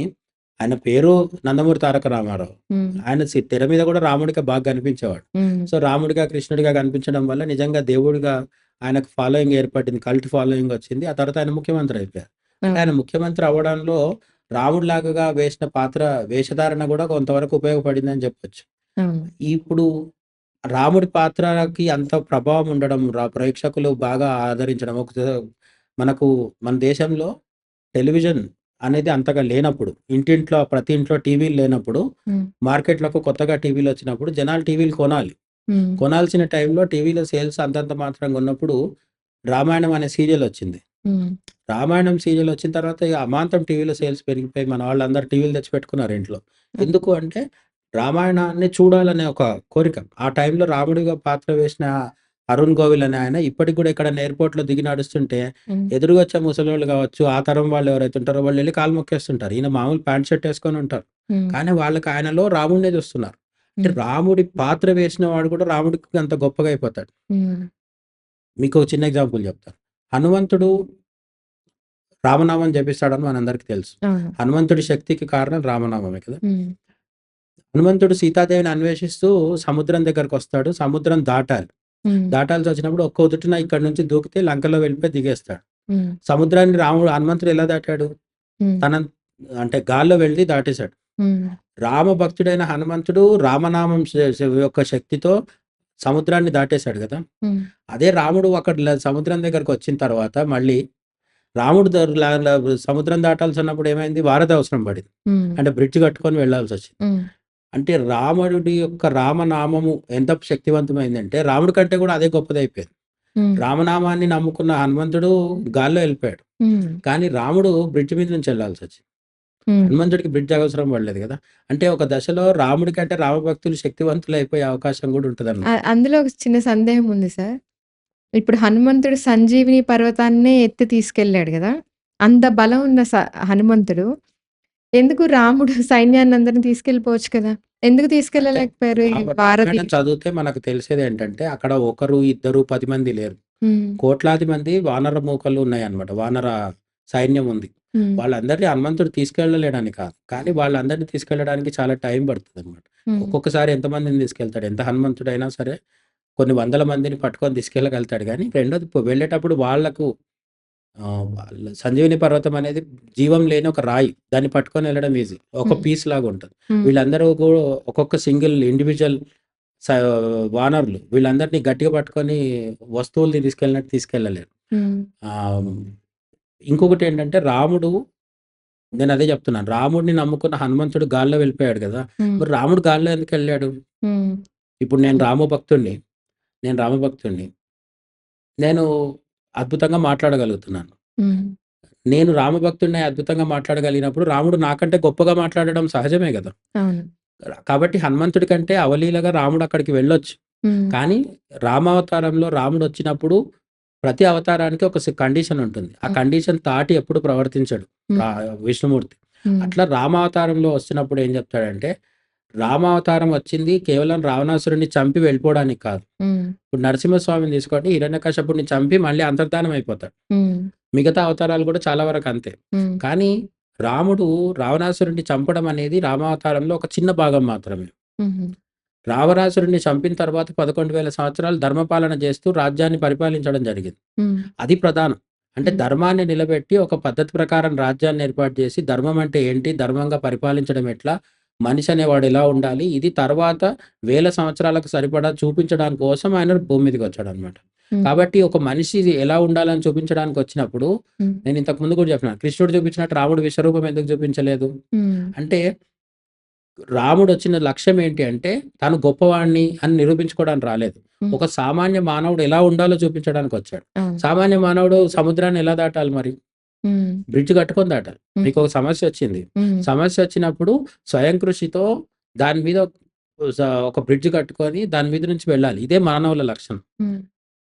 ఆయన పేరు నందమూరి తారక రామారావు. హ్మ్. ఆయన తెర మీద కూడా రాముడిగా బాగా కనిపించేవాడు. హ్మ్. సో, రాముడిగా, కృష్ణుడిగా కనిపించడం వల్ల నిజంగా దేవుడిగా ఆయనకు ఫాలోయింగ్ ఏర్పడింది. కల్ట్ ఫాలోయింగ్ వచ్చింది. ఆ తర్వాత ఆయన ముఖ్యమంత్రి అయిపోయారు. అంటే అవును. ఆయన ముఖ్యమంత్రి అవ్వడంలో రాముడిలాగా వేసిన వేషధారణ కూడా కొంతవరకు ఉపయోగపడిందని చెప్పొచ్చు. అవును. ఇప్పుడు రాముడి పాత్రకి అంత ప్రభావం ఉండడం, ప్రేక్షకులు బాగా ఆదరించడం మనకు మన దేశంలో టెలివిజన్ అనేది అంతగా లేనప్పుడు, ప్రతి ఇంట్లో టీవీలు లేనప్పుడు, హ్మ్. మార్కెట్‌లకు కొత్తగా టీవీలొచ్చినప్పుడు జనాలు టీవీలు కొనాలి. హ్మ్. కొనాల్సిన టైంలో టీవీలో సేల్స్ అంతంత మాత్రంగా ఉన్నప్పుడు 'రామాయణం' అనే సీరియలొచ్చింది. హ్మ్. 'రామాయణం' సీరియలొచ్చిన తర్వాత ఇగ అమాంతం టీవీలో సేల్స్ పెరిగిపోయి మన వాళ్ళందరూ టీవీలు తెచ్చిపెట్టుకున్నారు ఇంట్లో. హ్మ్. ఎందుకు అంటే రామాయణాన్ని చూడాలనే ఒక కోరిక. ఆ టైంలో రాముడిగా పాత్ర వేసిన అరుణ్ గోవిల్ అనే ఆయన ఇప్పటికి గూడా ఎక్కడైనా ఎయిర్‌పోర్ట్‌లో దిగి నడుస్తుంటే హ్మ్. ఎదురుగా వచ్చే ముసలోళ్ళు గావచ్చు, ఆ తరం వాళ్ళు ఎవరైతే ఉంటారో వాళ్ళెళ్లి కాళ్ళు మొక్కేస్తుంటారు. ఈయన మామూలు ప్యాంట్ షర్ట్ ఏసుకొని ఉంటారు. హ్మ్. కానీ వాళ్ళకి ఆయనలో రాముడినే చూస్తున్నారు. అంటే హ్మ్. రాముడి పాత్ర వేసిన వాడు కూడా రాముడికి అంత గొప్పగా అయిపోతాడు. హ్మ్. మీకో చిన్న ఎగ్జాంపుల్ చెప్తాను. హనుమంతుడు రామనామం జపిస్తాడని మనందరికీ తెలుసు. అవును. హనుమంతుడి శక్తికి కారణం రామనామమే కదా! హ్మ్. హనుమంతుడు సీతాదేవిని అన్వేషిస్తూ సముద్రం దగ్గరకొస్తాడు. సముద్రం దాటాలి. హ్మ్. దాటాల్సొచ్చినప్పుడు ఒక్క ఉదుటున ఇక్కడి నుంచి దూకితే లంకలో వెళ్ళిపోయి దిగేస్తాడు. హ్మ్. సముద్రాన్ని హనుమంతుడు ఎలా దాటాడు? హ్మ్. తన అంటే గాల్లో వెళ్లి దాటేసాడు. హ్మ్. రామభక్తుడైన హనుమంతుడు రామనామం యొక్క శక్తితో సముద్రాన్ని దాటేసాడు గదా! హ్మ్. అదే రాముడు అక్కడ సముద్రం దగ్గరకొచ్చిన తర్వాత మళ్ళీ రాముడు దర్ ల ల సముద్రం దాటాల్సన్నప్పుడు ఏమైంది? వారధి అవసరం పడింది. హ్మ్. అంటే బ్రిడ్జ్ కట్టుకొని వెళ్ళాల్సొచ్చింది. హ్మ్. అంటే రాముడి యొక్క రామనామము ఎంత శక్తివంతమైందంటే, రాముడి కంటే కూడా అదే గొప్పదైపోయింది. హ్మ్. రామనామాన్ని నమ్ముకున్న హనుమంతుడు గాల్లో ఎళ్ళిపోయాడు. హ్మ్. కానీ రాముడు బ్రిడ్జ్ మీద నుంచి ఎళ్ళాల్సొచ్చింది. హ్మ్. హనుమంతుడికి బ్రిడ్జ్ అవసరం పడలేదు గదా! అంటే ఒక దశలో రాముడి కంటే రామభక్తులు శక్తివంతులైపోయే అవకాశం గూడా ఉంటదన్నమాట. అందులో ఒక చిన్న సందేహం ఉంది సార్. ఇప్పుడు హనుమంతుడు సంజీవిని పర్వతాన్నే ఎత్తి తీసుకెళ్ళాడు గదా! అంత బలం ఉన్న హనుమంతుడు ఎందుకు రాముడు సైన్యాన్నందరిని తీసుకెళ్ళిపోవచ్చు కదా! ఎందుకు అంటే తీసుకెళ్ళలేకపోయారు? ఈ వారధి రామాయణం చదివితే మనకు తెలిసేదేంటంటే, అక్కడ ఒకరు, ఇద్దరు, 10 మంది లేరు. హ్మ్. కోట్లాది మంది వానర మూకలు ఉన్నాయన్నమాట. వానర సైన్యం ఉంది. హ్మ్. వాళ్ళందరిని హనుమంతుడు తీసుకెళ్ళలేడని కాదు. కానీ వాళ్ళందరిని తీసుకెళ్ళడానికి చాలా టైం పడతదన్నమాట. హ్మ్. ఒక్కొక్కసారి ఎంతమందిని తీసుకెళ్తాడు? ఎంత హనుమంతుడైనా సరే కొన్ని వందల మందిని పట్టుకొని తీసుకెళ్ళగలుగుతాడు గానీ, రెండోది వెళ్ళేటప్పుడు వాళ్ళకు వాళ్ళ సంజీవని పర్వతం అనేది జీవం లేని ఒక రాయి. దాన్ని పట్టుకొని వెళ్ళడం ఈజీ. ఒక హ్మ్. పీస్ లాగుంటది. హ్మ్. వీళ్ళందరూ కూడా ఒక్కొక్క సింగిల్ ఇండివిడ్యువల్ స వానరులు. వీళ్ళందరిని గట్టిగా పట్టుకొని వస్తువుల్ని తీసుకెళ్ళినట్టు తీసుకెళ్ళలేరు. హ్మ్. ఆహ్, ఇంకొకటేంటంటే రాముడు నేనదే చెప్తున్నాను. రాముడిని నమ్ముకున్న హనుమంతుడు గాల్లో వెళ్ళిపోయాడు గదా! హ్మ్. మరి రాముడు గాల్లో ఎందుకెళ్ళాడు? హ్మ్. ఇప్పుడు నేను రామభక్తుడిని. నేను అద్భుతంగా మాట్లాడగలుగుతున్నాను. హ్మ్. నేను రామభక్తుడినై అద్భుతంగా మాట్లాడగలిగినప్పుడు రాముడు నాకంటే గొప్పగా మాట్లాడడం సహజమే గదా! అవును. కాబట్టి హనుమంతుడి కంటే అవలీలగా రాముడు అక్కడికి వెళ్ళొచ్చు. హ్మ్. కానీ రామావతారంలో రాముడొచ్చినప్పుడు ప్రతి అవతారానికి ఒక కండిషన్ ఉంటుంది. ఆ హ్మ్. కండిషన్ దాటి ఎప్పుడు ప్రవర్తించడు హ్మ్. రా విష్ణుమూర్తి. హ్మ్. అట్లా రామావతారంలో వస్తున్నప్పుడు ఏం చెప్తాడంటే, రామావతారం వచ్చింది కేవలం రావణాసురుడిని చంపి వెళ్ళిపోవడానికి కాదు. హ్మ్. ఇప్పుడు నరసింహస్వామిని తీసుకోండి, హిరణ్యకశపుడిని చంపి మళ్ళీ అంతర్ధానం అయిపోతాడు. హ్మ్. మిగతా అవతారాలు కూడా చాలా వరకు అంతే. హ్మ్. కానీ రాముడు రావణాసురుడిని చంపడం అనేది రామావతారంలో ఒక చిన్న భాగం మాత్రమే. హుహు. రావణాసురుడిని చంపిన తర్వాత 11,000 సంవత్సరాలు ధర్మపాలన చేస్తూ రాజ్యాన్ని పరిపాలించడం జరిగింది. హ్మ్. అది ప్రధానం. అంటే హ్మ్. ధర్మాన్ని నిలబెట్టి ఒక పద్ధతి ప్రకారం రాజ్యాన్ని ఏర్పాటు చేసి ధర్మం అంటే ఏంటి? ధర్మంగా పరిపాలించడం ఎట్లా? మనిషి అనేవాడు ఎలా ఉండాలి? ఇది తర్వాత వేల సంవత్సరాలకు సరిపడా చూపించడానికి కోసం ఆయన భూమి మీదకొచ్చాడనమాట. హ్మ్. కాబట్టి ఒక మనిషి ఎలా ఉండాలని చూపించడానికి వచ్చినప్పుడు హ్మ్. నేను ఇంతకు ముందు కూడా చెప్పినాను. కృష్ణుడు చూపించినట్టు రాముడు విశ్వరూపం ఎందుకు చూపించలేదు? హ్మ్. అంటే రాముడొచ్చిన లక్ష్యం ఏంటి అంటే, తాను గొప్పవాడిని అని నిరూపించుకోవడానికి రాలేదు. హ్మ్. ఒక సామాన్య మానవుడు ఎలా ఉండాలో చూపించడానికొచ్చాడు. అవును. సామాన్య మానవుడు సముద్రాన్ని ఎలా దాటాలి మరి? హ్మ్. బ్రిడ్జ్ కట్టుకొని దాటాలి. హ్మ్. నీకొక సమస్యొచ్చింది. హ్మ్. సమస్యొచ్చినప్పుడు స్వయం కృషితో దాని మీద స ఒక బ్రిడ్జ్ కట్టుకొని దాని మీద నుంచి వెళ్ళాలి. ఇదే మానవుల లక్షణం. హ్మ్.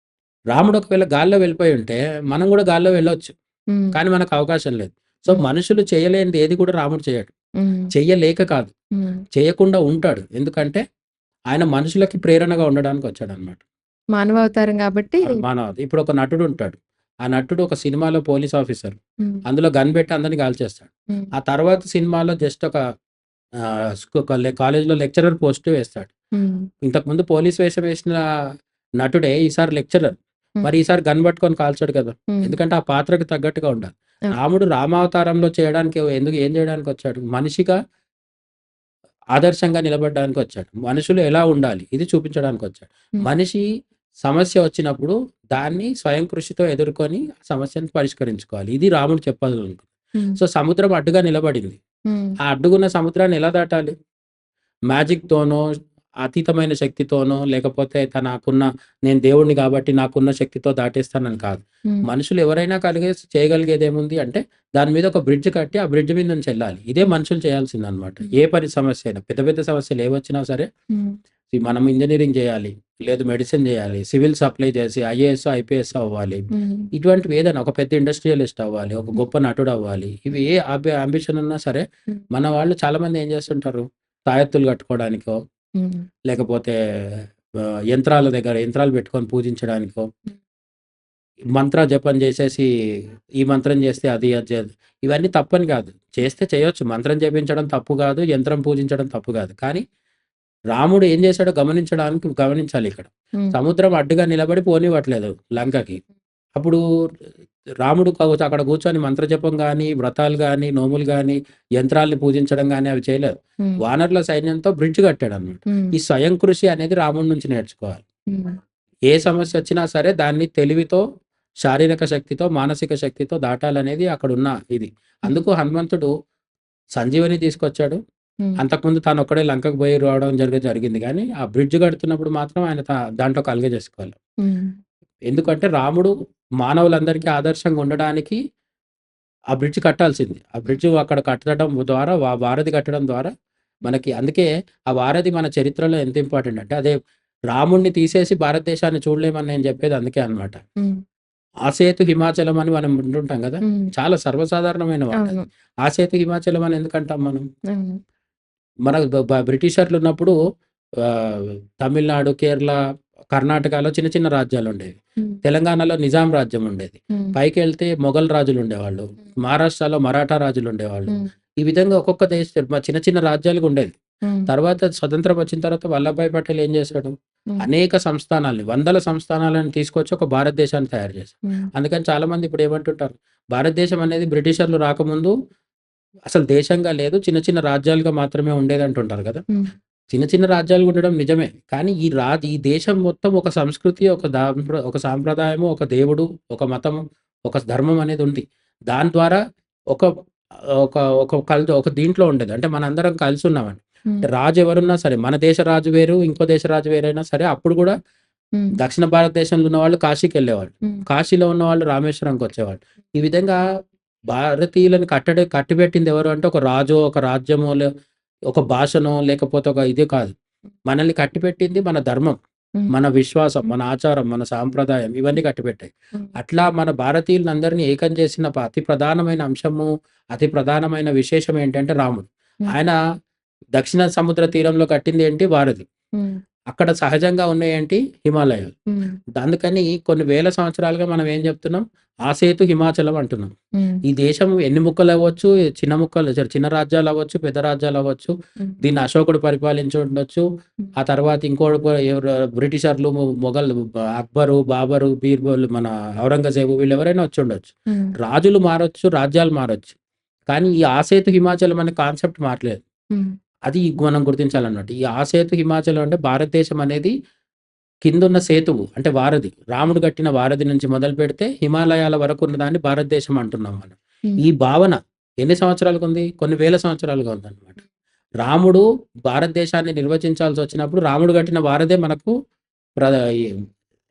రాముడు ఒకవేళ గాల్లో వెళ్ళిపోయి ఉంటే, మనం కూడా గాల్లో వెళ్ళొచ్చు. హ్మ్. కానీ మనకు అవకాశం లేదు. సో, హ్మ్. మనుషులు చేయలేనిది ఏది కూడా రాముడు చేయడు. హ్మ్. చెయ్యలేక కాదు. హ్మ్. చేయకుండా ఉంటాడు. ఎందుకంటే ఆయన మనుషులకి ప్రేరణగా ఉండడానికొచ్చాడనమాట. మానవావతారం గాబట్టి మానవత. ఇప్పుడు ఒక నటుడుంటాడు. ఆ నటుడు ఒక సినిమాలో పోలీస్ ఆఫీసర్. హ్మ్. అందులో గన్ పెట్టి అందరిని కాల్చేస్తాడు. హ్మ్. ఆ తర్వాత సినిమాలో జస్ట్ ఒక కాలేజ్‌లో లెక్చరర్ పోస్ట్ వేస్తాడు. హ్మ్. ఇంతకుముందు పోలీస్ వేషం వేసిన నటుడే ఈసారి లెక్చరర్. హ్మ్. మరి ఈసారి గన్ పట్టుకొని కాల్చడు కదా! హ్మ్. ఎందుకంటే ఆ పాత్రకు తగ్గట్టుగా ఉండాలి. ఆ! రాముడు రామావతారంలో చేయడానికి ఏం చేయడానికొచ్చాడు? మనిషిగా ఆదర్శంగా నిలబడడానికొచ్చాడు. మనుషులు ఎలా ఉండాలి? ఇది చూపించడానికొచ్చాడు. హ్మ్. మనిషి సమస్య వచ్చినప్పుడు దాన్ని స్వయం కృషితో ఎదుర్కొని ఆ సమస్యను పరిష్కరించుకోవాలి. ఇది రాముడు చెప్పాలనుకుంది. హ్మ్. సో, సముద్రం అడ్డుగా నిలబడింది. హ్మ్. ఆ అడ్డుగున్న సముద్రాన్ని ఎలా దాటాలి? మ్యాజిక్‌తోనో, అతీతమైన శక్తితోనో, లేకపోతే తనకున్న నేను దేవుడిని కాబట్టి నాకున్న శక్తితో దాటేస్తానని కాదు. హ్మ్. మనుషులు ఎవరైనా చేయగలిగేదేముంది అంటే, దాని మీద ఒక బ్రిడ్జ్ కట్టి, ఆ బ్రిడ్జ్ మీద నుంచి ఎళ్ళాలి. ఇదే మనుషులు చేయాల్సిందనమాట. హ్మ్. ఏ పని సమస్య అయినా. పెద్ద పెద్ద సమస్యలు ఏవొచ్చినా సరే, హ్మ్. మనం ఇంజినీరింగ్ జేయాలి, లేదు మెడిసిన్ జేయాలి, సివిల్స్ అప్లై చేసి ఐఏఎస్, ఐపీఎస్ అవ్వాలి. హ్మ్. ఇటువంటివి ఏదైనా ఒక పెద్ద ఇండస్ట్రియలిస్ట్ అవ్వాలి, ఒక హ్మ్. గొప్ప నటుడవ్వాలి. ఇవి ఏ అంబిషన్ ఉన్నా సరే, హ్మ్. మన వాళ్ళు చాలామంది ఏం చేస్తుంటారు? తాయెత్తులు కట్టుకోవడానికో, హ్మ్. లేకపోతే యంత్రాల దగ్గర యంత్రాలు పెట్టుకొని పూజించడానికో, హ్మ్. మంత్ర జపం చేసేసి, ఈ మంత్రం చేస్తే అది చేయదు. ఇవన్నీ తప్పని కాదు. చేస్తే చేయొచ్చు. మంత్రం జపించడం తప్పు కాదు. యంత్రం పూజించడం తప్పు కాదు. కానీ రాముడు ఏం చేశాడో గమనించాలిక్కడ. హ్మ్. సముద్రం అడ్డుగా నిలబడి పోనివ్వట్లేదు లంకకి. అప్పుడు రాముడు అక్కడ కూర్చొని మంత్రజపం గాని, వ్రతాలు గాని, నోములు గాని, యంత్రాల్ని పూజించడం గాని అవి చేయలేదు. హ్మ్. వానరుల సైన్యంతో బ్రిడ్జ్ కట్టాడన్నమాట. హ్మ్. ఈ స్వయం కృషి అనేది రాముడి నుంచి నేర్చుకోవాలి. హ్మ్. ఏ సమస్యొచ్చినా సరే దాన్ని తెలివితో, శారీరక శక్తితో, మానసిక శక్తితో దాటాలనేది అక్కడున్న ఇది. హ్మ్. అందుకు హనుమంతుడు సంజీవని తీసుకొచ్చాడు. హ్మ్. అంతకుముందు తానొక్కడే లంకకు పోయి రావడం జరిగింది గానీ, ఆ బ్రిడ్జ్ కడుతున్నప్పుడు మాత్రం ఆయన దాంట్లో కలుగజేసుకోవాలి. హ్మ్. ఎందుకంటే రాముడు మానవులందరికీ ఆదర్శంగా ఉండడానికి ఆ బ్రిడ్జ్ కట్టాల్సింది. ఆ బ్రిడ్జ్ అక్కడ కట్టడం ద్వారా వారధి కట్టడం ద్వారా మనకి అందుకే ఆ వారధి మన చరిత్రలో ఎంత ఇంపార్టెంట్ అంటే అదే రాముడిని తీసేసి భారతదేశాన్ని చూడలేమని నేను చెప్పేది అందుకే అన్నమాట. హ్మ్. ఆసేతు హిమాచలం అని మనం వింటుంటాం గదా! హ్మ్. చాలా సర్వసాధారణమైన అవును. వాటది. ఆసేతు హిమాచలం అని ఎందుకంటాం మనం? అవును. మనకు బ్రిటిషర్లున్నప్పుడు తమిళనాడు, కేరళ, కర్ణాటకలో చిన్న చిన్న రాజ్యాలుండేవి. హ్మ్. తెలంగాణలో నిజాం రాజ్యం ఉండేది. హ్మ్. పైకెళ్తే మొఘల్ రాజులుండేవాళ్ళు. హ్మ్. మహారాష్ట్రలో మరాఠా రాజులుండేవాళ్ళు. హ్మ్. ఈ విధంగా ఒక్కొక్క చిన్న చిన్న రాజ్యాలుగా ఉండేది. హ్మ్. తర్వాత స్వతంత్రం వచ్చిన తర్వాత వల్లభాయ్ పటేల్ ఏం చేశాడు? హ్మ్. అనేక సంస్థానాల్ని, వందల సంస్థానాలను తీసుకొచ్చి ఒక భారతదేశాన్ని తయారు చేశాడు. హ్మ్. అందుకని చాలామంది ఇప్పుడు ఏమంటుంటారు? భారతదేశం అనేది బ్రిటిషర్లు రాకముందు అసలు దేశంగా లేదు. చిన్న చిన్న రాజ్యాలుగా మాత్రమే ఉండేదంటుంటారు కదా! హ్మ్. చిన్న చిన్న రాజ్యాలుగా ఉండడం నిజమే. కానీ ఈ దేశం మొత్తం ఒక సంస్కృతి, ఒక సాంప్రదాయము, ఒక దేవుడు, ఒక మతము, ఒక ధర్మం అనేది ఉంది. దాని ద్వారా ఒక ఒక ఒక ఒక దీంట్లో ఉండేది. అంటే మనందరం కలిసున్నామండి. హ్మ్. అంటే రాజు ఎవరున్నా సరే, మన దేశ రాజు వేరు, ఇంకో దేశ రాజు వేరైనా సరే, అప్పుడు కూడా హ్మ్. దక్షిణ భారతదేశంలో ఉన్నవాళ్ళు కాశీకెళ్ళేవాళ్ళు. హ్మ్. కాశీలో ఉన్నవాళ్ళు రామేశ్వరంకొచ్చేవాళ్ళు. ఈ విధంగా భారతీయులను కట్టిబెట్టింది ఎవరు అంటే ఒక రాజో, ఒక రాజ్యమో, ఒక భాషనో లేకపోతే ఒక ఇది కాదు. మనల్ని కట్టిపెట్టింది మన ధర్మం, హ్మ్. మన విశ్వాసం, మన ఆచారం, మన సాంప్రదాయం ఇవన్నీ కట్టిపెట్టాయి. హ్మ్. అట్లా మన భారతీయులందరినీ ఏకం చేసిన అతి ప్రధానమైన అంశము, అతి ప్రధానమైన విశేషం ఏంటంటే రాముడు. హ్మ్. ఆయన దక్షిణ సముద్ర తీరంలో కట్టింది ఏంటి? వారధి. హ్మ్. అక్కడ సహజంగా ఉన్నయేంటి? హిమాలయాలు. హ్మ్. అందుకని కొన్ని వేల సంవత్సరాలుగా మనం ఏం చెప్తున్నాం? ఆ సేతు హిమాచలం అంటున్నాం. హ్మ్. ఈ దేశం ఎన్ని ముక్కలవ్వచ్చు, చిన్న ముక్కలు చిన్న రాజ్యాలవ్వచ్చు, పెద్ద రాజ్యాలవ్వచ్చు. హ్మ్. దీన్ని అశోకుడు పరిపాలించి ఉండొచ్చు. హ్మ్. ఆ తర్వాత ఇంకోడు ఎవరు బ్రిటిషర్లు, మొఘల్ అక్బరు, బాబరు, బీర్బల్, మన ఔరంగజేబు వీళ్ళెవరైనా వచ్చుండొచ్చు. హ్మ్. రాజులు మారొచ్చు, రాజ్యాలు మారొచ్చు. కానీ ఈ ఆసేతు హిమాచలం అనే కాన్సెప్ట్ మారలేదు. హ్మ్. అది మనం గుర్తించాలన్నట్టు. ఈ ఆసేతు హిమాచలం అంటే భారతదేశం అనేది కిందున్న సేతువు అంటే వారధి. రాముడు కట్టిన వారధి నుంచి మొదలుపెడితే హిమాలయాల వరకు ఉన్నదాన్ని భారతదేశం అంటున్నాం మనం. హ్మ్. ఈ భావన ఎన్ని సంవత్సరాలుగుంది? కొన్ని వేల సంవత్సరాలుగా ఉందన్నమాట. రాముడు భారతదేశాన్ని నిర్వచించాల్సొచ్చినప్పుడు రాముడు కట్టిన వారధే మనకు ప్ర ఈ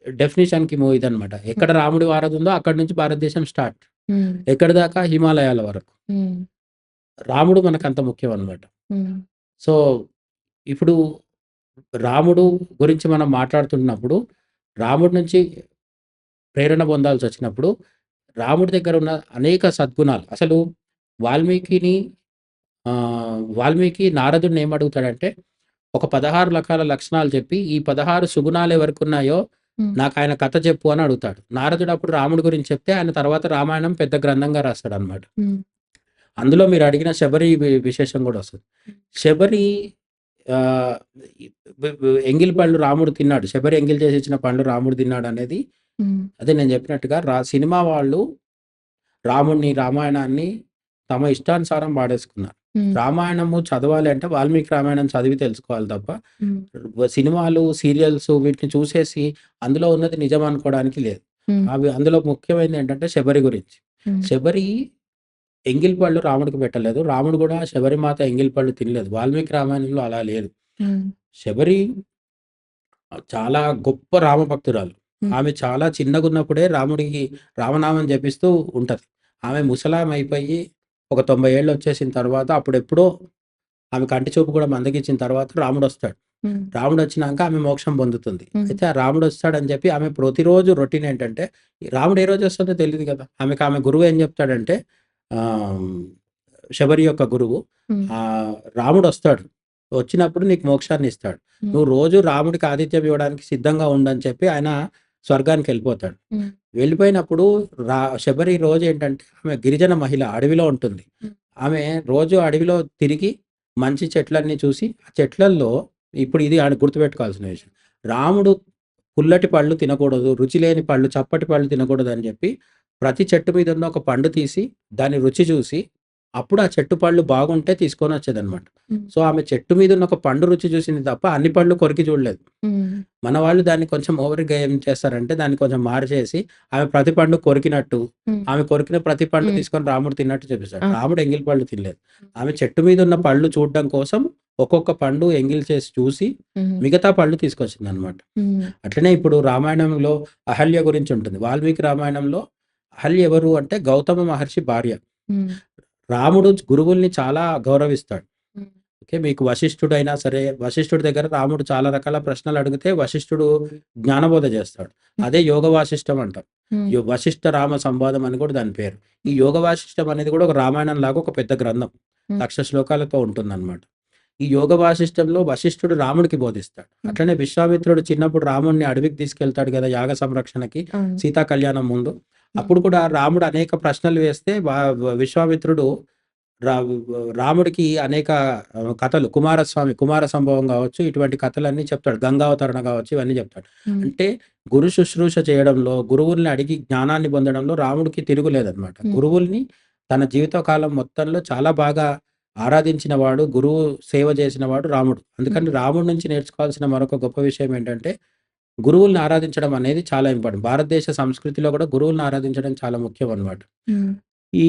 డెఫినిషన్‌కి ఇదన్నమాట. ఎక్కడ హ్మ్. రాముడి వారధి ఉందో అక్కడి నుంచి భారతదేశం స్టార్ట్. హ్మ్. ఎక్కడి దాకా? హిమాలయాల వరకు. హ్మ్. రాముడు మనకంత ముఖ్యం అన్నమాట. హ్మ్. సో, ఇప్పుడు రాముడు గురించి మనం మాట్లాడుతున్నప్పుడు రాముడి నుంచి ప్రేరణ పొందాల్సొచ్చినప్పుడు, రాముడి దగ్గరున్న అనేక సద్గుణాలు అసలు వాల్మీకిని వాల్మీకి నారదుడిని ఏమడుగుతాడంటే, ఒక 16 రకాల లక్షణాలు చెప్పి, ఈ 16 సుగుణాలు ఎవరికున్నాయో హ్మ్. నాకాయన కథ చెప్పు అని అడుగుతాడు. నారదుడు అప్పుడు రాముడి గురించి చెప్తే, ఆయన తర్వాత రామాయణం పెద్ద గ్రంథంగా రాస్తాడనమాట. హ్మ్. అందులో మీరు అడిగిన శబరి విశేషం గూడా వస్తది. శబరి ఆహ్, ఎంగిలి పళ్ళు రాముడు తిన్నాడు. శబరి ఎంగిలి చేసి ఇచ్చిన పండ్లు రాముడు తిన్నాడనేది హ్మ్. అదే నేను చెప్పినట్టుగా సినిమా వాళ్ళు రాముడిని, రామాయణాన్ని తమ ఇష్టానుసారం వాడేసుకున్నారు. హ్మ్. రామాయణము చదవాలి అంటే వాల్మీకి రామాయణం చదివి తెలుసుకోవాలి తప్ప, హ్మ్. సినిమాలు, సీరియల్స్ వీటిని చూసేసి అందులో ఉన్నది నిజం అనుకోవడానికి లేదు. హ్మ్. అవి అందులో ముఖ్యమైనది ఏంటంటే శబరి గురించి. హ్మ్. శబరి ఎంగిలి పళ్ళు రాముడికి పెట్టలేదు. రాముడు గూడా శబరిమాత ఎంగిలి పళ్ళు తినలేదు. వాల్మీకి రామాయణంలో అలా లేదు. హ్మ్. శబరి చాలా గొప్ప రామభక్తురాలు. హ్మ్. ఆమె చాలా చిన్నగున్నప్పుడే రాముడికి రామనామం జపిస్తూ ఉంటది. ఆమె ముసలామైపోయి ఒక 90 ఏళ్ళొచ్చేసిన తర్వాత అప్పుడెప్పుడో ఆమె కంటి చూపు కూడా మందగించిన తర్వాత రాముడొస్తాడు. హ్మ్. రాముడొచ్చినాక ఆమె మోక్షం పొందుతుంది. హ్మ్. అయితే ఆ రాముడొస్తాడని చెప్పి ఆమె ప్రతిరోజు రొటీన్ ఏంటంటే, రాముడు ఏ రోజొస్తాడో తెలీదు కదా! ఆమె గురువు ఏం చెప్తాడంటే ఆహ్, శబరి యొక్క గురువు హ్మ్. రాముడొస్తాడు. వచ్చినప్పుడు నీకు మోక్షాన్నిస్తాడు. హ్మ్. నువ్వు రోజు రాముడికి ఆతిథ్యం ఇవ్వడానికి సిద్ధంగా ఉండని చెప్పి ఆయన స్వర్గానికెళ్ళిపోతాడు. హ్మ్. వెళ్ళిపోయినప్పుడు శబరి రోజేంటంటే ఆమె గిరిజన మహిళ అడవిలో ఉంటుంది. హ్మ్. ఆమె రోజు అడవిలో తిరిగి మంచి చెట్లన్నీ చూసి, ఆ చెట్లల్లో ఇప్పుడు ఇది గుర్తుపెట్టుకోవాల్సిన విషయం. రాముడు పుల్లటి పళ్ళు తినకూడదు, రుచి లేని పళ్ళు, చప్పటి పళ్ళు తినకూడదని జెప్పి, ప్రతి చెట్టు మీద ఉన్న ఒక పండు తీసి, దాని రుచి చూసి, అప్పుడు ఆ చెట్టు పళ్ళు బాగుంటే తీసుకొనొచ్చేదనమాట. హ్మ్. సో, ఆమె చెట్టు మీద ఉన్న ఒక పండు రుచి చూసింది తప్ప, అన్ని పళ్ళు కొరికి చూడలేదు. హ్మ్. మన వాళ్ళు దాన్ని కొంచెం ఓవర్‌గా ఏం చేస్తారంటే, దాన్ని కొంచెం మార్చేసి, ఆమె ప్రతి పండు కొరికినట్టు, హ్మ్. ఆమె కొరికిన ప్రతి పండు హ్మ్. తీసుకొని రాముడు తిన్నట్టు చూపిస్తాడు. ఆ! రాముడు ఎంగిలి పళ్ళు తినలేదు. ఆమె చెట్టు మీద ఉన్న పళ్ళు చూడడం కోసం, ఒక్కొక్క పండు ఎంగిలి చేసి చూసి, హ్మ్. మిగతా పళ్ళు తీసుకొచ్చిందనమాట. హ్మ్. అట్లనే ఇప్పుడు రామాయణంలో అహల్య గురించి ఉంటుంది. వాల్మీకి రామాయణంలో అహల్య ఎవరు అంటే గౌతమ మహర్షి భార్య. హ్మ్. రాముడు గురువుల్ని చాలా గౌరవిస్తాడు. హ్మ్. ఓకే. మీకు వశిష్ఠుడైనా సరే, వశిష్ఠుడి దగ్గర రాముడు చాలా రకాల ప్రశ్నలు అడిగితే వశిష్ఠుడు జ్ఞానబోధ చేస్తాడు. హ్మ్. అదే యోగ వాసిష్టం అంటాం. హ్మ్. వశిష్ఠ రామ సంవాదం అని కూడా దాని పేరు. ఈ హ్మ్. యోగ వాసిష్టం అనేది కూడా ఒక రామాయణం లాగా ఒక పెద్ద గ్రంథం. హ్మ్. 1,00,000 శ్లోకాలతో ఉంటుందన్నమాట. ఈ యోగ వాసిష్టంలో వశిష్ఠుడు రాముడికి బోధిస్తాడు. హ్మ్. అట్లనే విశ్వామిత్రుడు చిన్నప్పుడు రాముడిని అడవికి తీసుకెళ్తాడు కదా! యాగ సంరక్షణకి అవును. సీతా కళ్యాణం ముందు. హ్మ్. అప్పుడు కూడా రాముడు అనేక ప్రశ్నలు వేస్తే విశ్వామిత్రుడు రా రాముడికి అనేక కథలు కుమార సంభవం గావచ్చు, ఇటువంటి కథలన్నీ చెప్తాడు. గంగావతరణ గావచ్చు, ఇవన్నీ చెప్తాడు. హ్మ్. అంటే గురు శుశ్రూష చేయడంలో, గురువుల్ని అడిగి జ్ఞానాన్ని పొందడంలో రాముడికి తిరుగులేదనమాట. హ్మ్. గురువుల్ని తన జీవితకాలం మొత్తంలో చాలా బాగా ఆరాధించిన వాడు, గురువు సేవ చేసిన వాడు రాముడు. హ్మ్. అందుకని రాముడి నుంచి నేర్చుకోవాల్సిన మరొక గొప్ప విషయం ఏంటంటే, గురువుల్ని ఆరాధించడం అనేది చాలా ఇంపార్టెంట్. భారతదేశ సంస్కృతిలో కూడా గురువుల్ని ఆరాధించడం చాలా ముఖ్యమనమాట. హ్మ్. ఈ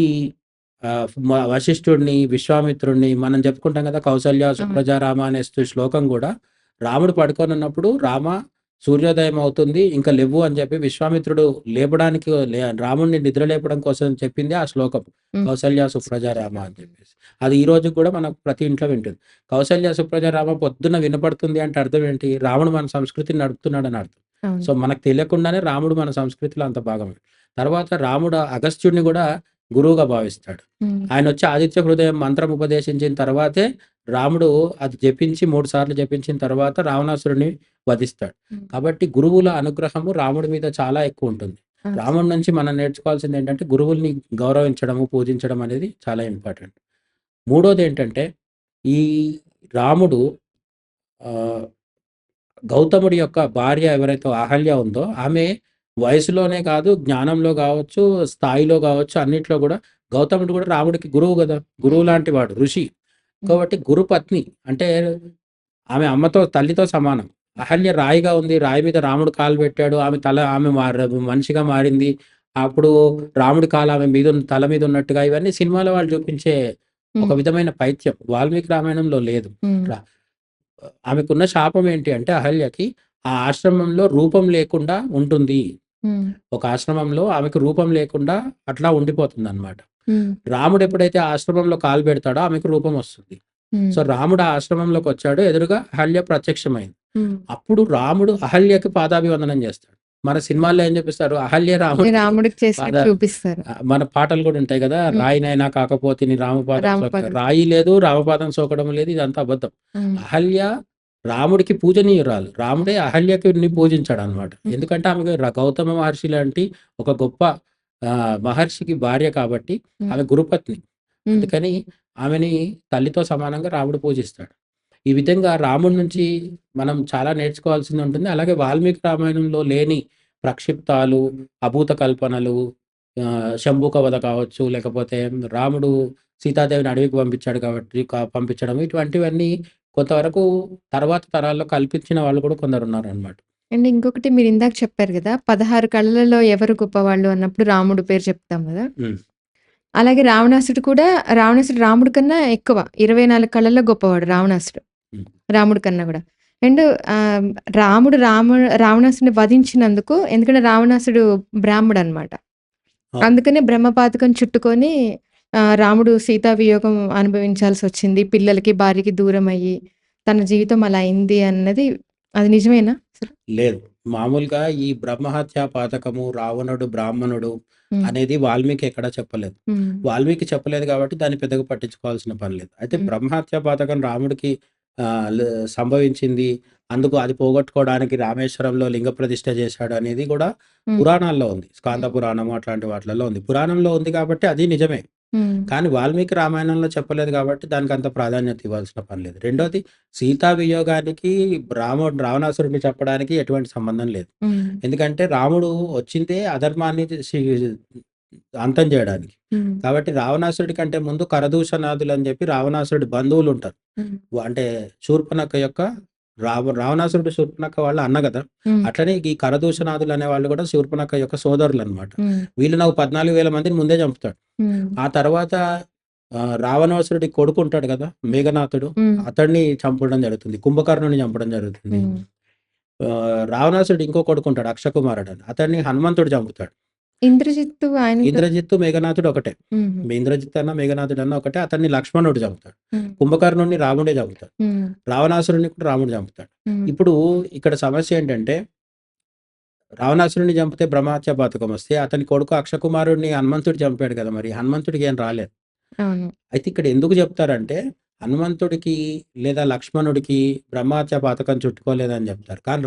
వశిష్ఠుడిని, విశ్వామిత్రుడిని మనం చెప్పుకుంటాం కదా! కౌసల్య, అవును. సుప్రజ, రామ అనే శ్లోకం గూడా రాముడు పడుకోనున్నప్పుడు రామ సూర్యోదయం అవుతుంది. ఇంక లెవ్వు అని చెప్పి విశ్వామిత్రుడు లేపడానికి రాముడిని నిద్ర లేపడం కోసం చెప్పిందే ఆ శ్లోకం. హ్మ్. కౌసల్య, సుప్రజ, రామ అని చెప్పేసి. అది ఈ రోజుకి గూడా మనకు ప్రతి ఇంట్లో వింటుంది. కౌసల్య, సుప్రజ, రామ పొద్దున్న వినపడుతుంది అంటే అర్థం ఏంటి? రాముడు మన సంస్కృతిని నడుపుతున్నాడని అర్థం. అవును. సో, మనకు తెలియకుండానే రాముడు మన సంస్కృతిలో అంత భాగమే. తర్వాత రాముడు అగస్త్యుడిని గూడా గురువుగా భావిస్తాడు. హ్మ్. ఆయనొచ్చి ఆదిత్య హృదయం మంత్రం ఉపదేశించిన తర్వాతే రాముడు అది జపించి 3 సార్లు జపించిన తర్వాత రావణాసురుడిని వధిస్తాడు. హ్మ్. కాబట్టి గురువుల అనుగ్రహము రాముడి మీద చాలా ఎక్కువుంటుంది. ఆ! రాముడి నుంచి మనం నేర్చుకోవాల్సిందేంటంటే గురువుల్ని గౌరవించడము, పూజించడం అనేది చాలా ఇంపార్టెంట్. మూడోదేంటంటే ఈ రాముడు ఆహ్, గౌతముడి యొక్క భార్య ఎవరైతే అహల్య ఉందో ఆమె వయసులోనే కాదు, జ్ఞానంలో గావచ్చు, స్థాయిలో గావచ్చు, అన్నిట్లో గూడా గౌతముడు గూడా రాముడికి గురువు గదా! గురువు లాంటి వాడు, ఋషి. హ్మ్. కాబట్టి గురుపత్ని అంటే ఆమె అమ్మతో, తల్లితో సమానం. అహల్య రాయిగా ఉంది. రాయి మీద రాముడు కాలు పెట్టాడు. ఆమె మనిషిగా మారింది. అప్పుడు రాముడి కాలు ఆమె తల మీద ఉన్నట్టుగా ఇవన్నీ సినిమాలో వాళ్ళు చూపించే ఒక హ్మ్. విధమైన పైత్యం. వాల్మీకి రామాయణంలో లేదు. హ్మ్. ర ఆమెకున్న శాపం ఏంటి అంటే అహల్యకి ఆ ఆశ్రమంలో రూపం లేకుండా ఉంటుంది. హ్మ్. ఒక ఆశ్రమంలో ఆమెకు రూపం లేకుండా అట్లా ఉండిపోతుందన్నమాట. హ్మ్. రాముడు ఎప్పుడైతే ఆ ఆశ్రమంలో కాలు పెడతాడో ఆమెకు రూపం వస్తుంది. హ్మ్. సో, రాముడు ఆ ఆశ్రమంలోకొచ్చాడు. ఎదురుగా అహల్య ప్రత్యక్షమైంది. హ్మ్. అప్పుడు రాముడు అహల్యకి పాదాభివందనం చేస్తాడు. మన సినిమాల్లో ఏం చూపిస్తారు? అహల్య రాముడికి రాముడికి చేసినట్టు చూపిస్తారు. మన పాటలు కూడా ఉంటాయి కదా! హ్మ్. రాయినైనా కాకపోతిని రామపాదం సోక రామపాదం. రాయి లేదు, రామపాదం సోకడం లేదు. ఇదంతా అబద్ధం. హ్మ్. అహల్య రాముడికి పూజనీయురాలు. రాముడే అహల్యని పూజించాడనమాట. హ్మ్. ఎందుకంటే ఆమెకు గౌతమ మహర్షి లాంటి ఒక గొప్ప మహర్షికి భార్య కాబట్టి హ్మ్. ఆమె గురుపత్ని. హ్మ్. అందుకని ఆమెని తల్లితో సమానంగా రాముడు పూజిస్తాడు. ఈ విధంగా రాముడి నుంచి మనం చాలా నేర్చుకోవాల్సింది ఉంటుంది. అలాగే వాల్మీకి రామాయణంలో లేని ప్రక్షిప్తాలు, అభూత కల్పనలు, శంభూక వధ కావచ్చు, లేకపోతే రాముడు సీతాదేవిని అడవికి పంపించాడు కాబట్టి పంపించడం ఇటువంటివన్నీ కొంతవరకు తర్వాత తరాల్లో కల్పించిన వాళ్ళు కూడా కొందరున్నారనమాట. అండ్ ఇంకొకటి మీరిందాక చెప్పారు గదా! 16 కళలలో ఎవరు గొప్పవాళ్ళు అన్నప్పుడు రాముడు పేరు చెప్తాం గదా! హ్మ్. అలాగే రావణాసుడు రాముడి కన్నా ఎక్కువ. 24 కళల్లో గొప్పవాడు రావణాసుడు. హ్మ్. రాముడి కన్నా గూడా. అండ్ ఆహ్, రావణాసుడిని వధించినందుకు ఎందుకంటే రావణాసుడు బ్రాహ్మడనమాట. అవును. అందుకనే బ్రహ్మపాతకం చుట్టుకొని రాముడు సీతా వియోగం అనుభవించాల్సొచ్చింది. పిల్లలకి, భార్యకి దూరమయ్యి తన జీవితం అలా అయింది అన్నది అది నిజమేనా అసలు? లేదు. మామూలుగా ఈ బ్రహ్మహత్య పాతకము, రావణుడు, బ్రాహ్మణుడు హ్మ్. అనేది వాల్మీకి ఎక్కడా చెప్పలేదు. హ్మ్. వాల్మీకి చెప్పలేదు కాబట్టి దాన్ని పెద్దగా పట్టించుకోవాల్సిన పని లేదు. అయితే హ్మ్. బ్రహ్మహత్య పాతకం రాముడికి ఆహ్, ల సంభవించింది. అందుకు అది పోగొట్టుకోవడానికి రామేశ్వరంలో లింగ ప్రతిష్ఠ చేశాడు అనేది కూడా హ్మ్. పురాణాల్లో ఉంది. స్కాంద హ్మ్. పురాణము అట్లాంటి వాటిలలో ఉంది. పురాణంలో ఉంది కాబట్టి అది నిజమే. హ్మ్. కానీ వాల్మీకి రామాయణంలో చెప్పలేదు కాబట్టి దానికంత ప్రాధాన్యత ఇవ్వాల్సిన పని లేదు. రెండోది సీతా వియోగానికి రావణాసురుడిని చెప్పడానికి ఎటువంటి సంబంధం లేదు. హ్మ్. ఎందుకంటే రాముడు వచ్చిందే అధర్మాన్ని అంతం చేయడానికి. హ్మ్. కాబట్టి రావణాసురుడి కంటే ముందు కరదూషణాదులు అని చెప్పి రావణాసురుడి బంధువులుంటారు. హ్మ్. అంటే శూర్పణఖ యొక్క రావణాసురుడు శూర్పణఖ వాళ్ళ అన్న గదా! హ్మ్. అట్లనే ఈ కరదూషణాదులు అనే వాళ్ళు కూడా శూర్పణఖ యొక్క సోదరులనమాట. హ్మ్. వీళ్ళు నాకు 14,000 మందిని ముందే చంపుతాడు. హ్మ్. ఆ తర్వాత రావణాసురుడి కొడుకుంటాడు గదా! మేఘనాథుడు. హ్మ్. అతడిని చంపడం జరుగుతుంది. కుంభకర్ణుని చంపడం జరుగుతుంది. హ్మ్. రావణాసురుడు ఇంకో కొడుకుంటాడు అక్షకుమారుడని. అతన్ని హనుమంతుడు చంపుతాడు. 'ఇంద్రజిత్తు' ఆయనతో ఇంద్రజిత్తు, మేఘనాథుడు ఒకటే. హుహు. ఇంద్రజిత్ అన్న, మేఘనాథుడన్న ఒకటే. అతన్ని లక్ష్మణుడు చంపుతాడు. హ్మ్. కుంభకర్ణుడిని రాముడే చంపుతాడు. హ్మ్. రావణాసురుడిని కూడా రాముడు చంపుతాడు. హ్మ్. ఇప్పుడు ఇక్కడ సమస్య ఏంటంటే రావణాసురుడిని చంపితే బ్రహ్మహత్య పాతకం వస్తే అతని కొడుకు అక్షకుమారుడిని హనుమంతుడు చంపాడు కదా! మరి హనుమంతుడికి ఏం రాలేదు. అవును. అయితే ఇక్కడ ఎందుకు చెప్తారంటే, హనుమంతుడికి లేదా లక్ష్మణుడికి బ్రహ్మహత్య పాతకం చుట్టుకోలేదని చెప్తారు. కానీ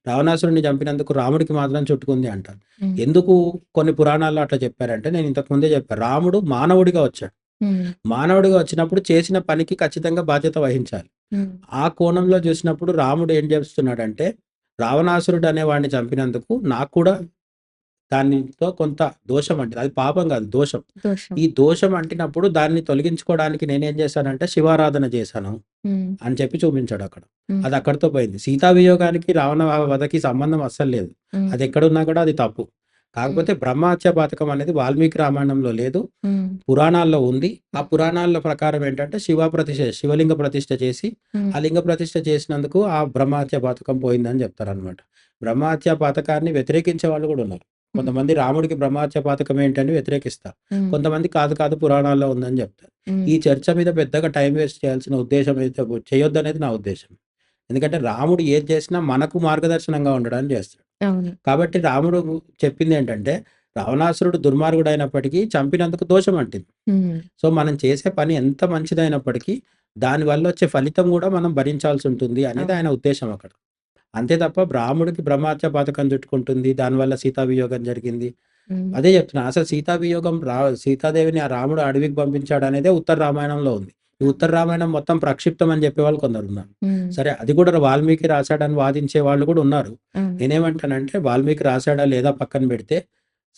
రావణాసురుడిని చంపినందుకు రాముడికి మాత్రం చుట్టుకుంది అంటారు. హ్మ్. ఎందుకు కొన్ని పురాణాల్లో అట్లా చెప్పారంటే, నేను ఇంతకు ముందే చెప్పా. రాముడు మానవుడిగా వచ్చాడు. హ్మ్. మానవుడిగా వచ్చినప్పుడు చేసిన పనికి ఖచ్చితంగా బాధ్యత వహించాలి. హ్మ్. ఆ కోణంలో చూసినప్పుడు రాముడు ఏం చేస్తున్నాడంటే, రావణాసురుడు అనేవాడిని చంపినందుకు నాకు కూడా దానితో కొంత దోషం అంటింది. అది పాపం కాదు దోషం. దోషం. ఈ దోషం అంటినప్పుడు దాన్ని తొలగించుకోవడానికి నేనేం చేశానంటే శివారాధన చేశాను హ్మ్. అని చెప్పి చూపించాడక్కడ. హ్మ్. అది అక్కడితో పోయింది. సీతా వియోగానికి, రావణ వధకి సంబంధం అస్సలు లేదు. హ్మ్. అది ఎక్కడున్నా కూడా అది తప్పు. హ్మ్. కాకపోతే బ్రహ్మహత్య పాతకం అనేది వాల్మీకి రామాయణంలో లేదు. హ్మ్. పురాణాల్లో ఉంది. ఆ పురాణాల ప్రకారం ఏంటంటే శివలింగ ప్రతిష్ఠ చేసి, హ్మ్. ఆ లింగ ప్రతిష్ఠ చేసినందుకు ఆ బ్రహ్మహత్య పాతకం పోయిందని చెప్తారనమాట. బ్రహ్మహత్య పాతకాన్ని వ్యతిరేకించే వాళ్ళు కూడా ఉన్నారు. హ్మ్. కొంతమంది రాముడికి బ్రహ్మహత్య పాతకం ఏంటని వ్యతిరేకిస్తారు. హ్మ్. కొంతమంది కాదు కాదు పురాణాల్లో ఉందని చెప్తారు. హ్మ్. ఈ చర్చ మీద పెద్దగా టైం వేస్ట్ చేయాల్సిన ఉద్దేశ్యం అయితే చేయొద్దనేది నా ఉద్దేశ్యం. ఎందుకంటే రాముడు ఏది చేసినా మనకు మార్గదర్శనంగా ఉండడానికి చేస్తాడు. అవును. కాబట్టి రాముడు చెప్పిందేంటంటే, రావణాసురుడు దుర్మార్గుడైనప్పటికీ చంపినందుకు దోషం అంటింది. హ్మ్. సో, మనం చేసే పని ఎంత మంచిదైనప్పటికీ దానివల్ల వచ్చే ఫలితం గూడా మనం భరించాల్సి ఉంటుంది అనేది ఆయన అవును. ఉద్దేశ్యం అక్కడ. అంతే తప్ప రాముడికి బ్రహ్మహత్య పథకం చుట్టుకుంటుంది. దానివల్ల సీతావియోగం జరిగింది. హ్మ్. అదే చెప్తున్నా. అసలు సీతావియోగం సీతాదేవిని ఆ రాముడు అడవికి పంపించాడనేదే ఉత్తర రామాయణంలో ఉంది. ఈ అవును. ఉత్తర రామాయణం మొత్తం ప్రక్షిప్తం అని చెప్పేవాళ్ళు కొందరున్నారు. హ్మ్. సరే అది కూడా వాల్మీకి రాశాడని వాదించే వాళ్ళు కూడా ఉన్నారు. అవును. నేనేమంటానంటే వాల్మీకి రాశాడా లేదా పక్కన పెడితే,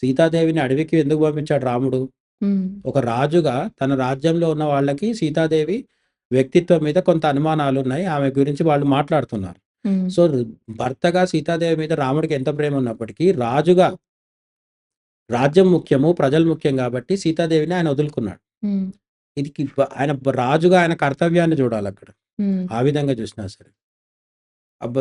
సీతాదేవిని అడవికి ఎందుకు పంపించాడు రాముడు? హ్మ్. ఒక రాజుగా తన రాజ్యంలో ఉన్న వాళ్ళకి సీతాదేవి వ్యక్తిత్వం మీద కొంత అనుమానాలున్నాయి. ఆమె గురించి వాళ్ళు మాట్లాడుతున్నారు. హ్మ్. సో, భర్తగా సీతాదేవి మీద రాముడికి ఎంత ప్రేమ ఉన్నప్పటికీ, రాజుగా రాజ్యం ముఖ్యము, ప్రజలు ముఖ్యం గాబట్టి సీతాదేవిని ఆయన వదులుకున్నాడు. హ్మ్. ఇది ఆయన రాజుగా ఆయన కర్తవ్యాన్ని చూడాలక్కడ. హ్మ్. ఆ విధంగా చూసినా సరే.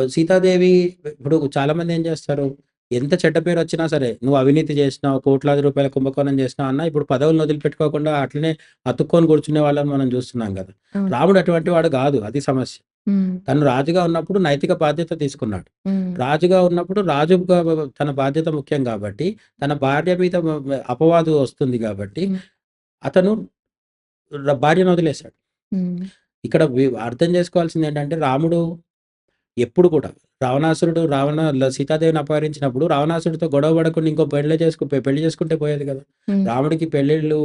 సీతాదేవి ఇప్పుడు చాలామంది ఏం చేస్తారు, ఎంత చెడ్డ పేరొచ్చినా సరే, నువ్వు అవినీతి చేసినావు, కోట్లాది రూపాయల కుంభకోణం చేసినావు అన్నా ఇప్పుడు పదవులను వదిలిపెట్టుకోకుండా అట్లనే అతుక్కొని కూర్చునే వాళ్ళని మనం చూస్తున్నాం గదా! అవును. రాముడు అటువంటి వాడు గాదు. అది సమస్య. హ్మ్. తను రాజుగా ఉన్నప్పుడు నైతిక బాధ్యత తీసుకున్నాడు. హ్మ్. రాజుగా ఉన్నప్పుడు రాజుగా తన బాధ్యత ముఖ్యం గాబట్టి, తన భార్య మీద అపవాదు వస్తుంది గాబట్టి, హ్మ్. అతను భార్యను వదిలేసాడు. హ్మ్. ఇక్కడ అర్థం చేసుకోవాల్సిందేంటంటే రాముడు ఎప్పుడు కూడా సీతాదేవిని అపహరించినప్పుడు రావణాసుడితో గొడవ పడకుండా ఇంకో పెళ్లి చేసుకుంటే పోయేది కదా! హ్మ్. రాముడికి పెళ్ళిళ్ళు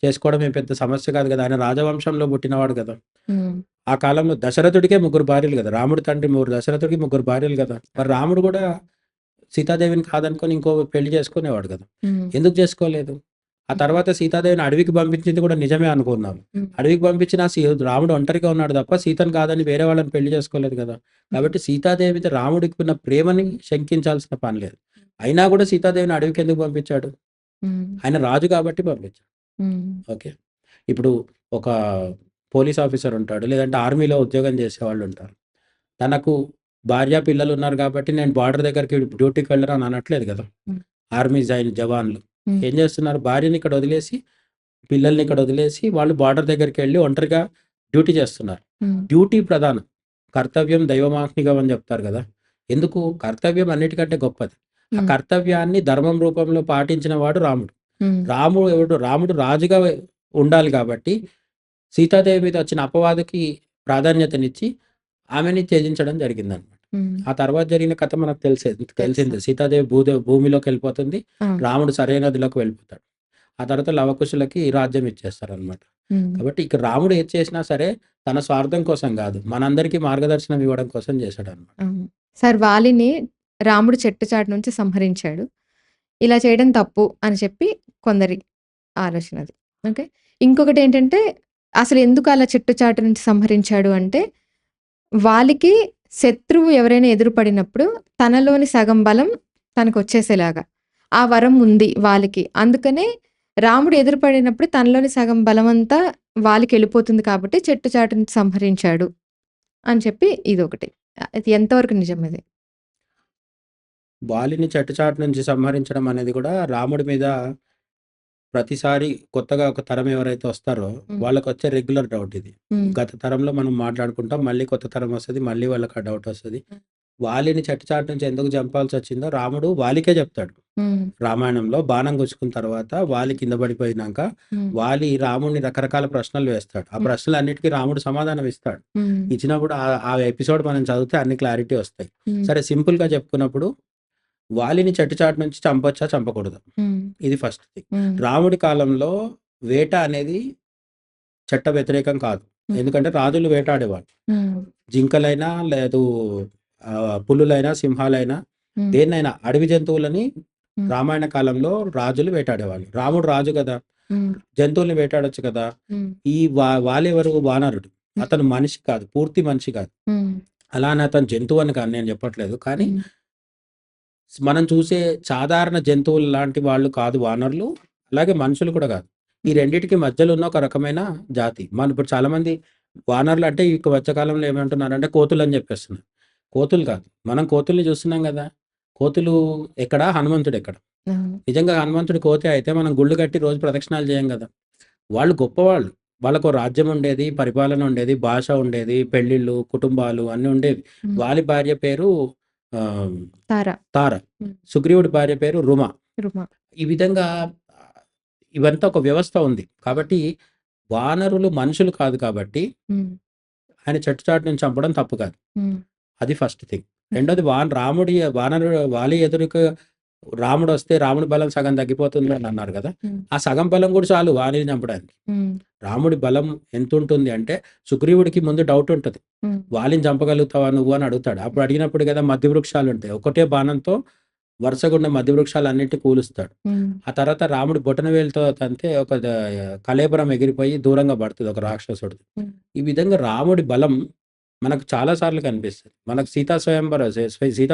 చేసుకోవడం ఏం పెద్ద సమస్య కాదు కదా! ఆయన రాజవంశంలో పుట్టినవాడు కదా! హ్మ్. ఆ కాలంలో దశరథుడికే ముగ్గురు భార్యలు కదా! రాముడి తండ్రి దశరథుడికి ముగ్గురు భార్యలు కదా! మరి రాముడు కూడా సీతాదేవిని కాదనుకోని ఇంకో పెళ్లి చేసుకునేవాడు కదా! హ్మ్. ఎందుకు చేసుకోలేదు? ఆ తర్వాత సీతాదేవిని అడవికి పంపించింది కూడా నిజమే అనుకుందాం. హ్మ్. అడవికి పంపించిన రాముడు ఒంటరిగా ఉన్నాడు తప్ప సీతను కాదని వేరే వాళ్ళని పెళ్లి చేసుకోలేదు కదా! హ్మ్. కాబట్టి సీతాదేవి మీద రాముడికి ఉన్న ప్రేమని శంకించాల్సిన పని లేదు. అయినా కూడా సీతాదేవిని అడవికి ఎందుకు పంపించాడు? హ్మ్. ఆయన రాజు కాబట్టి పంపించాడు. హ్మ్. ఓకే. ఇప్పుడు ఒక పోలీస్ ఆఫీసర్ ఉంటాడు. లేదంటే ఆర్మీలో ఉద్యోగం చేసేవాళ్ళుంటారు. తనకు భార్య, పిల్లలున్నారు కాబట్టి నేను బార్డర్ దగ్గరికి డ్యూటీకి వెళ్ళను అని అనట్లేదు గదా! హ్మ్. ఆర్మీ జవాన్లు. హ్మ్. ఏం చేస్తున్నారు? భార్యని ఇక్కడ వదిలేసి, పిల్లల్ని ఇక్కడ వదిలేసి వాళ్ళు బార్డర్ దగ్గరికెళ్ళి ఒంటరిగా డ్యూటీ చేస్తున్నారు. హ్మ్. డ్యూటీ ప్రధానం. కర్తవ్యం దైవమాహ్నికం అని చెప్తారు గదా! ఎందుకు? కర్తవ్యం అన్నిటికంటే గొప్పది. ఆ హ్మ్. కర్తవ్యాన్ని ధర్మం రూపంలో పాటించిన వాడు రాముడు. హ్మ్. రాముడు రాజుగా ఉండాలి కాబట్టి సీతాదేవి మీద వచ్చిన అపవాదుకి ప్రాధాన్యతనిచ్చి ఆమెని త్యజించడం జరిగిందనమాట. హ్మ్. ఆ తర్వాత జరిగిన కథ మనకు తెలుసు. తెలిసిందే. సీతాదేవి భూమిలోకెళ్ళిపోతుంది. అవును. రాముడు సరైన నదిలోకి వెళ్ళిపోతాడు. ఆ తర్వాత లవకుశులకి రాజ్యం ఇచ్చేస్తారనమాట. హ్మ్. కాబట్టి ఇక రాముడు ఏది చేసినా సరే తన స్వార్థం కోసం గాదు. మనందరికీ మార్గదర్శనం ఇవ్వడం కోసం చేశాడనమాట. అవును. సార్ వాలిని రాముడు చెట్టు చాటు నుంచి సంహరించాడు. ఇలా చేయడం తప్పు అని చెప్పి కొందరి ఆలోచన అది. ఓకే. ఇంకొకటేంటంటే అసలెందుకు అలా చెట్టు చాటు నుంచి సంహరించాడు అంటే, వాలికి శత్రువు ఎవరైనా ఎదురుపడినప్పుడు తనలోని సగం బలం తనకొచ్చేసేలాగా. ఆ వరం ఉంది వాలికి. అందుకనే రాముడు ఎదురుపడినప్పుడు తనలోని సగం బలమంతా వాలికెళ్ళిపోతుంది కాబట్టి చెట్టు చాటు నుంచి సంహరించాడు అని చెప్పి ఇదొకటి. ఇది ఎంతవరకు నిజం ఇది? వాలిని చెట్టుచాటు నుంచి సంహరించడం అనేది కూడా రాముడి మీద ప్రతిసారి కొత్తగా ఒక తరం ఎవరైతే వస్తారో హ్మ్. వాళ్ళకొచ్చే రెగ్యులర్ డౌట్ ఇది. హ్మ్. గత తరంలో మనం మాట్లాడుకుంటాం. మళ్ళీ కొత్త తరం వస్తది. మళ్ళీ వాళ్ళకి ఆ డౌట్ వస్తది. హ్మ్. వాలిని చెట్టుచాటు నుంచి ఎందుకు చంపాల్సొచ్చిందో రాముడు వాలికే చెప్తాడు. హ్మ్. రామాయణంలో బాణం గుచ్చుకున్న తర్వాత వాలి కింద పడిపోయినాక హ్మ్. వాలి రాముడిని రకరకాల ప్రశ్నలు వేస్తాడు. ఆ హ్మ్. ప్రశ్నలన్నిటికి రాముడు సమాధానం ఇస్తాడు. హ్మ్. ఇచ్చినప్పుడు ఆ ఎపిసోడ్ మనం చదివితే అన్ని క్లారిటీ వస్తాయి. హ్మ్. సరే సింపుల్‌గా చెప్పుకున్నప్పుడు వాలిని చెట్టుచాటు నుంచి చంపొచ్చా? చంపకూడదా? హ్మ్. ఇది ఫస్ట్ థింగ్. హ్మ్. రాముడి కాలంలో వేట అనేది చట్ట వ్యతిరేకం కాదు. హ్మ్. ఎందుకంటే రాజులు వేటాడేవాళ్ళు. హ్మ్. జింకలైనా లేదు పులులైనా, సింహాలైనా హ్మ్. దేన్నైనా అడవి జంతువులని హ్మ్. రామాయణ కాలంలో రాజులు వేటాడేవాళ్ళు. రాముడు రాజు గదా! హ్మ్. జంతువుల్ని వేటాడొచ్చు కదా! హ్మ్. ఈ వాలెవరు? వానరుడు. హ్మ్. అతను మనిషి కాదు. పూర్తి మనిషి కాదు. హ్మ్. అలా అని అతను జంతువు అని కాదు నేను చెప్పట్లేదు. కానీ హ్మ్. మనం చూసే సాధారణ జంతువులు లాంటి వాళ్ళు కాదు వానరులు. అలాగే మనుషులు కూడా కాదు. ఈ హ్మ్. రెండిటికి మధ్యలో ఉన్న ఒక రకమైన జాతి. మనం ఇప్పుడు చాలామంది వానరులు అంటే ఈ మధ్య కాలంలో ఏమంటున్నారంటే కోతులని చెప్పేస్తున్నారు. కోతులు కాదు. మనం కోతుల్ని చూస్తున్నాం గదా! కోతులు ఎక్కడ? హనుమంతుడెక్కడ? అవును. నిజంగా హనుమంతుడు కోతే అయితే మనం గుళ్ళు కట్టి రోజు ప్రదక్షిణాలు చేయం గదా! వాళ్ళు గొప్పవాళ్ళు. వాళ్ళకో రాజ్యం ఉండేది, పరిపాలన ఉండేది, భాష ఉండేది, పెళ్ళిళ్ళు, కుటుంబాలు అన్నీ ఉండేవి. హ్మ్. వాలి భార్య పేరు ఆహ్, తార. తార. హ్మ్. సుగ్రీవుడి భార్య పేరు రుమ. రుమ. ఈ విధంగా ఇవంతా ఒక వ్యవస్థ ఉంది. కాబట్టి వానరులు మనుషులు కాదు కాబట్టి హ్మ్. ఆయన చెట్టు చాటు నుంచి చంపడం తప్పు కాదు. హ్మ్. అది ఫస్ట్ థింగ్. రెండోది వాలి ఎదురుగా రాముడొస్తే రాముడి బలం సగం తగ్గిపోతుంది అని అన్నారు కదా! హ్మ్. ఆ సగం బలం కూడా చాలు వాలిని చంపడానికి. హ్మ్. రాముడి బలం ఎంతుంటుంది అంటే సుగ్రీవుడికి ముందు డౌట్ ఉంటది. హ్మ్. వాలిని చంపగలుగుతావా నువ్వు అని అడుగుతాడు. అప్పుడు అడిగినప్పుడు కదా మధ్య వృక్షాలుంటాయి. ఒకటే బాణంతో వరుసగా ఉన్న మధ్య వృక్షాలన్నిటిని కూలుస్తాడు. హ్మ్. ఆ తర్వాత రాముడు బొటనవేలుతో తంతే ఒక కళేబరం ఎగిరిపోయి దూరంగా పడుతది ఒక రాక్షసుడిది. హ్మ్. ఈ విధంగా రాముడి బలం మనకు చాలా సార్లు కనిపిస్తది. మనకు సీతా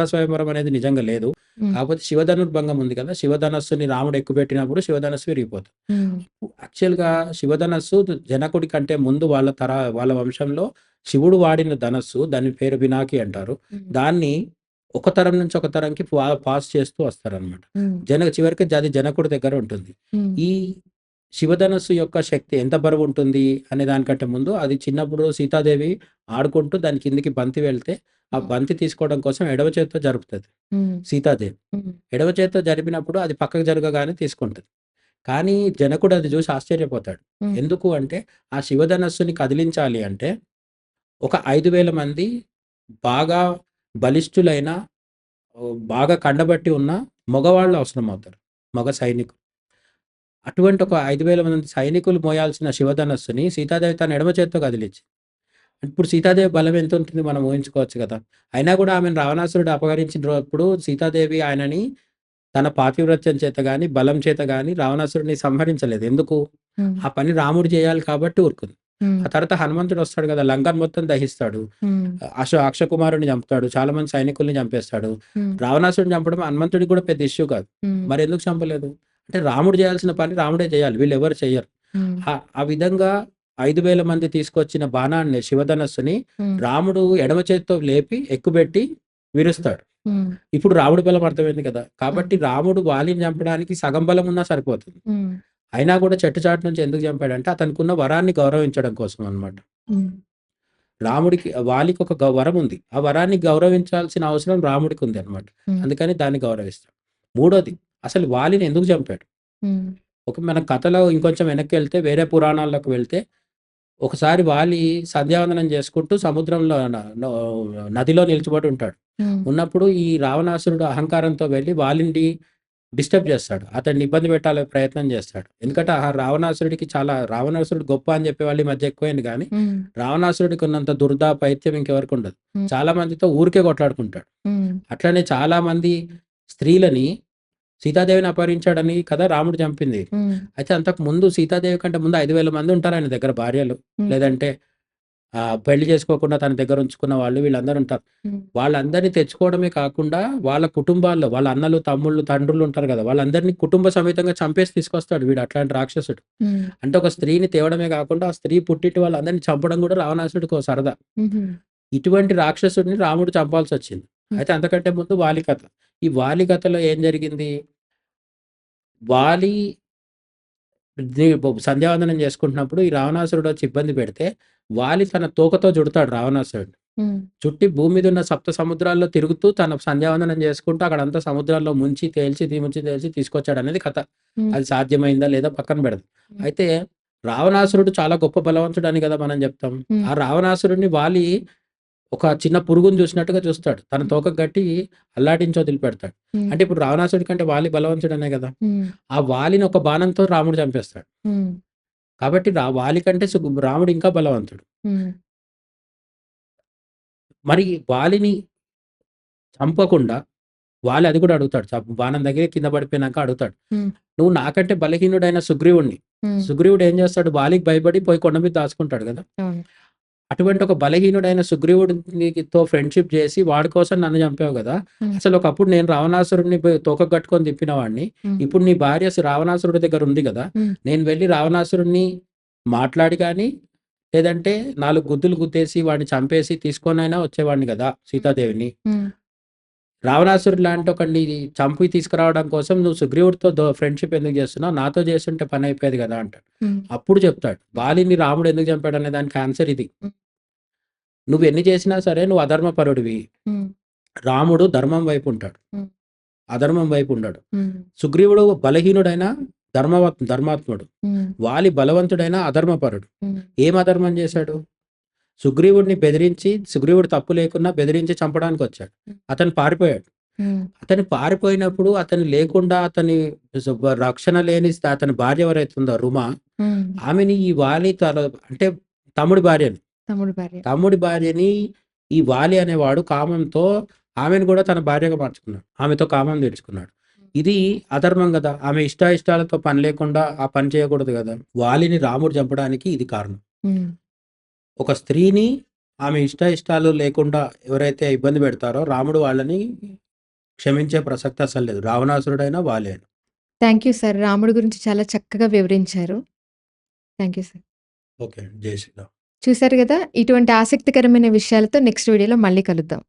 స్వయంవరం అనేది నిజంగా లేదు. హ్మ్. కాకపోతే శివధనుర్భంగం ఉంది కదా! శివధనస్సుని రాముడు ఎక్కుపెట్టినప్పుడు శివధనస్సు విరిగిపోతది. హ్మ్. యాక్చువల్‌గా శివధనస్సు జనకుడి కంటే ముందు వాళ్ళ వంశంలో శివుడు వాడిన ధనస్సు, దాని పేరు పినాకి అంటారు. హ్మ్. దాన్ని ఒక తరం నుంచి ఒక తరంకి పాస్ చేస్తూ వస్తారనమాట. హ్మ్. చివరికి అది జనకుడి దగ్గర ఉంటుంది. హ్మ్. ఈ శివధనస్సు యొక్క శక్తి ఎంత బరువుంటుంది అనే దానికంటే ముందు అది చిన్నప్పుడు సీతాదేవి ఆడుకుంటూ దాని కిందకి బంతి వెళ్తే, ఆ బంతి తీసుకోవడం కోసం ఎడమ చేత్తో జరుపుతది హ్మ్. సీతాదేవి. హ్మ్. ఎడమ చేత్తో జరిపినప్పుడు అది పక్కకు జరగగానే తీసుకుంటది. కానీ జనకుడు అది చూసి ఆశ్చర్యపోతాడు. హ్మ్. ఎందుకు అంటే ఆ శివధనస్సుని కదిలించాలి అంటే ఒక 5,000 మంది బాగా బలిష్ఠులైన బాగా కండబట్టి ఉన్న మగవాళ్ళు అవసరమవుతారు. మగ సైనికులు. అటువంటి ఒక 5,000 మంది సైనికులు మోయాల్సిన శివధనస్సుని సీతాదేవి తన ఎడమ చేత్తో కదిలించింది. ఇప్పుడు సీతాదేవి బలం ఎంతుంటుంది మనం ఊహించుకోవచ్చు కదా! అయినా కూడా ఆమెను రావణాసురుడు అపహరించినప్పుడు సీతాదేవి ఆయనని తన పాతివ్రత్యం చేత గాని, బలం చేత గాని రావణాసురుడిని సంహరించలేదు. ఎందుకు? హ్మ్. ఆ పని రాముడు చేయాలి కాబట్టి ఊరుకుంది. హ్మ్. ఆ తర్వాత హనుమంతుడొస్తాడు కదా! లంకను మొత్తం దహిస్తాడు. హ్మ్. అక్షకుమారుడిని చంపుతాడు. చాలా మంది సైనికుల్ని చంపేస్తాడు. హ్మ్. రావణాసురుడిని చంపడం హనుమంతుడికి కూడా పెద్ద ఇష్యూ కాదు. హ్మ్. మరెందుకు చంపలేదు? అంటే రాముడు చేయాల్సిన పని రాముడే చేయాలి. వీళ్ళెవరు చెయ్యరు. హ్మ్. ఆ విధంగా 5,000 మంది తీసుకొచ్చిన బాణాన్ని శివధనస్సుని హ్మ్. రాముడు ఎడమ చేత్తో లేపి ఎక్కుబెట్టి విరుస్తాడు. హ్మ్. ఇప్పుడు రాముడి బలం అర్థమైంది కదా! హ్మ్. కాబట్టి రాముడు వాలిని చంపడానికి సగం బలం ఉన్నా సరిపోతుంది. హ్మ్. అయినా కూడా చెట్టు చాటు నుంచి ఎందుకు చంపాడంటే అతనికున్న వరాన్ని గౌరవించడం కోసం అన్నమాట. హ్మ్. వాలికి ఒక వరం ఉంది. ఆ వరాన్ని గౌరవించాల్సిన అవసరం రాముడికి ఉంది అన్నమాట. హ్మ్. అందుకని దాన్ని గౌరవిస్తాడు. మూడోది అసలు వాలిని ఎందుకు చంపాడు? హ్మ్. మన కథలో ఇంకొంచెం వెనక్కెళ్తే వేరే పురాణాల్లోకి వెళ్తే ఒకసారి వాలి సంధ్యావందనం చేసుకుంటూ సముద్రంలో నదిలో నిలిచిపడి ఉంటాడు. హ్మ్. ఉన్నప్పుడు ఈ రావణాసురుడు అహంకారంతో వెళ్లి వాలిని డిస్టర్బ్ చేస్తాడు. అతన్ని ఇబ్బంది పెట్టాలని ప్రయత్నం చేస్తాడు. ఎందుకంటే రావణాసురుడు గొప్ప అని చెప్పేవాళ్ళు ఈ మధ్య ఎక్కువైంది గానీ, హ్మ్. రావణాసురుడికి ఉన్నంత పైత్యం ఇంకెవరికి ఉండదు. హ్మ్. చాలా మందితో ఊరికే కొట్లాడుకుంటాడు. హ్మ్. అట్లనే చాలా మంది స్త్రీలని సీతాదేవిని అపహరించాడని కదా రాముడు చంపింది. హ్మ్. అయితే అంతకు ముందు సీతాదేవి కంటే ముందు 5,000 మంది ఉంటారు ఆయన దగ్గర భార్యలు. హ్మ్. లేదంటే పెళ్లి చేసుకోకుండా తన దగ్గర ఉంచుకున్న వాళ్ళు వీళ్ళందరూ ఉంటారు. హ్మ్. వాళ్ళందరిని తెచ్చుకోవడమే కాకుండా వాళ్ళ కుటుంబాల్లో వాళ్ళ అన్నలు, తమ్ముళ్ళు, తండ్రులు ఉంటారు గదా! వాళ్ళందరిని కుటుంబ సమేతంగా చంపేసి తీసుకొస్తాడు వీడు అట్లాంటి రాక్షసుడు. హ్మ్. అంటే ఒక స్త్రీని తేవడమే కాకుండా ఆ స్త్రీ పుట్టింటి వాళ్ళందరిని చంపడం కూడా రావణాసుడికి ఓ సరదా. హుహు. ఇటువంటి రాక్షసుడిని రాముడు చంపాల్సొచ్చింది. హ్మ్. అయితే అంతకంటే ముందు వాలి కథ. ఈ వాలి కథలో ఏం జరిగింది? వాలి సంధ్యావందనం చేసుకుంటున్నప్పుడు ఈ రావణాసురుడొచ్చి ఇబ్బంది పెడితే, వాలి తన తోకతో చుడతాడు రావణాసురుడిని. హ్మ్. చుట్టి భూమి మీద ఉన్న సప్త సముద్రాల్లో తిరుగుతూ తన సంధ్యావందనం చేసుకుంటూ అక్కడంతా సముద్రాల్లో ముంచి తేల్చి తీసుకొచ్చాడనేది కథ. హ్మ్. అది సాధ్యమైందా లేదా పక్కన పెడదాం. హ్మ్. అయితే రావణాసురుడు చాలా గొప్ప బలవంతుడని కదా మనం చెప్తాం. హ్మ్. ఆ రావణాసురుడిని వాలి ఒక చిన్న పురుగుని చూసినట్టుగా చూస్తాడు. తన హ్మ్. తోకకు గట్టి అల్లాడించి వదిలిపెడతాడు. హ్మ్. అంటే ఇప్పుడు రావణాసుడి కంటే వాలి బలవంతుడనే కదా! హ్మ్. ఆ వాలిని ఒక బాణంతో రాముడు చంపేస్తాడు. హ్మ్. కాబట్టి వాలి కంటే రాముడు ఇంకా బలవంతుడు. హ్మ్. మరి వాలిని చంపకుండా వాలి అది కూడా అడుగుతాడు. బాణం తగిలి కింద పడిపోయినాక అడుగుతాడు. హ్మ్. "నువ్వు నాకంటే బలహీనుడైన సుగ్రీవుడిని." హ్మ్. సుగ్రీవుడు ఏం చేస్తాడు? వాలికి భయపడి పోయి కొండ మీద దాచుకుంటాడు కదా! అవును. అటువంటి ఒక బలహీనుడైన సుగ్రీవుడితో ఫ్రెండ్‌షిప్ చేసి వాడి కోసం నన్ను చంపావు గదా! హ్మ్. అసలు ఒకప్పుడు నేను రావణాసురుడిని తోకకు కట్టుకొని తిప్పిన వాడిని. హ్మ్. ఇప్పుడు నీ భార్య రావణాసురుడి దగ్గర ఉంది గదా! హ్మ్. నేను వెళ్లి రావణాసురుడిని మాట్లాడి గాని, లేదంటే 4 గుద్దులు గుద్దేసి వాడిని చంపేసి తీసుకొనైనా వచ్చేవాడిని గదా! సీతాదేవిని. హ్మ్. రావణాసురుడు లాంటి ఒకడిని చంపి తీసుకురావడం కోసం నువ్వు సుగ్రీవుడితో ఫ్రెండ్‌షిప్ ఎందుకు చేస్తున్నావు? నాతో చేసుంటే పని అయిపోయేది గదా! అంటాడు. హ్మ్. అప్పుడు చెప్తాడు. వాలిని రాముడు ఎందుకు చంపాడనే దానికి ఆన్సర్ ఇది. హ్మ్. నువ్వెన్ని చేసినా సరే నువ్వు అధర్మపరుడివి. హ్మ్. రాముడు ధర్మం వైపు ఉంటాడు. హ్మ్. అధర్మం వైపు ఉండడు. హ్మ్. సుగ్రీవుడు బలహీనుడైన ధర్మాత్ముడు. హ్మ్. వాలి బలవంతుడైన అధర్మపరుడు. హ్మ్. ఏం అధర్మం చేశాడు? సుగ్రీవుడిని బెదిరించి సుగ్రీవుడు తప్పు లేకున్నా బెదిరించి చంపడానికొచ్చాడు. హ్మ్. అతను పారిపోయాడు. హ్మ్. అతను పారిపోయినప్పుడు అతను లేకుండా అతని రక్షణ లేని అతని భార్య ఎవరైతే ఉందో రుమ, హ్మ్. ఆమెని ఈ వాలి అంటే తమ్ముడి భార్యని. తమ్ముడి భార్య. తమ్ముడి భార్యని ఈ వాలి అనేవాడు కామంతో ఆమెను కూడా తన భార్యగా మార్చుకున్నాడు. ఆమెతో కామం తీర్చుకున్నాడు. ఇది అధర్మం గదా! ఆమె ఇష్టాయిష్టాలతో పని లేకుండా ఆ పని చేయకూడదు గదా! వాలిని రాముడు చంపడానికి ఇది కారణం. హ్మ్. ఒక స్త్రీని ఆమె ఇష్టాయిష్టాలు లేకుండా ఎవరైతే ఇబ్బంది పెడతారో రాముడు వాళ్ళని క్షమించే ప్రసక్తి అసలు లేదు. రావణాసురుడైనా వాలే అయినా. Thank you sir. రాముడి గురించి చాలా చక్కగా వివరించారు. Thank you sir. ఓకే. జై శ్రీరామ్. చూసారు గదా! ఇటువంటి ఆసక్తికరమైన విషయాలతో నెక్స్ట్ వీడియోలో మళ్ళీ కలుద్దాం.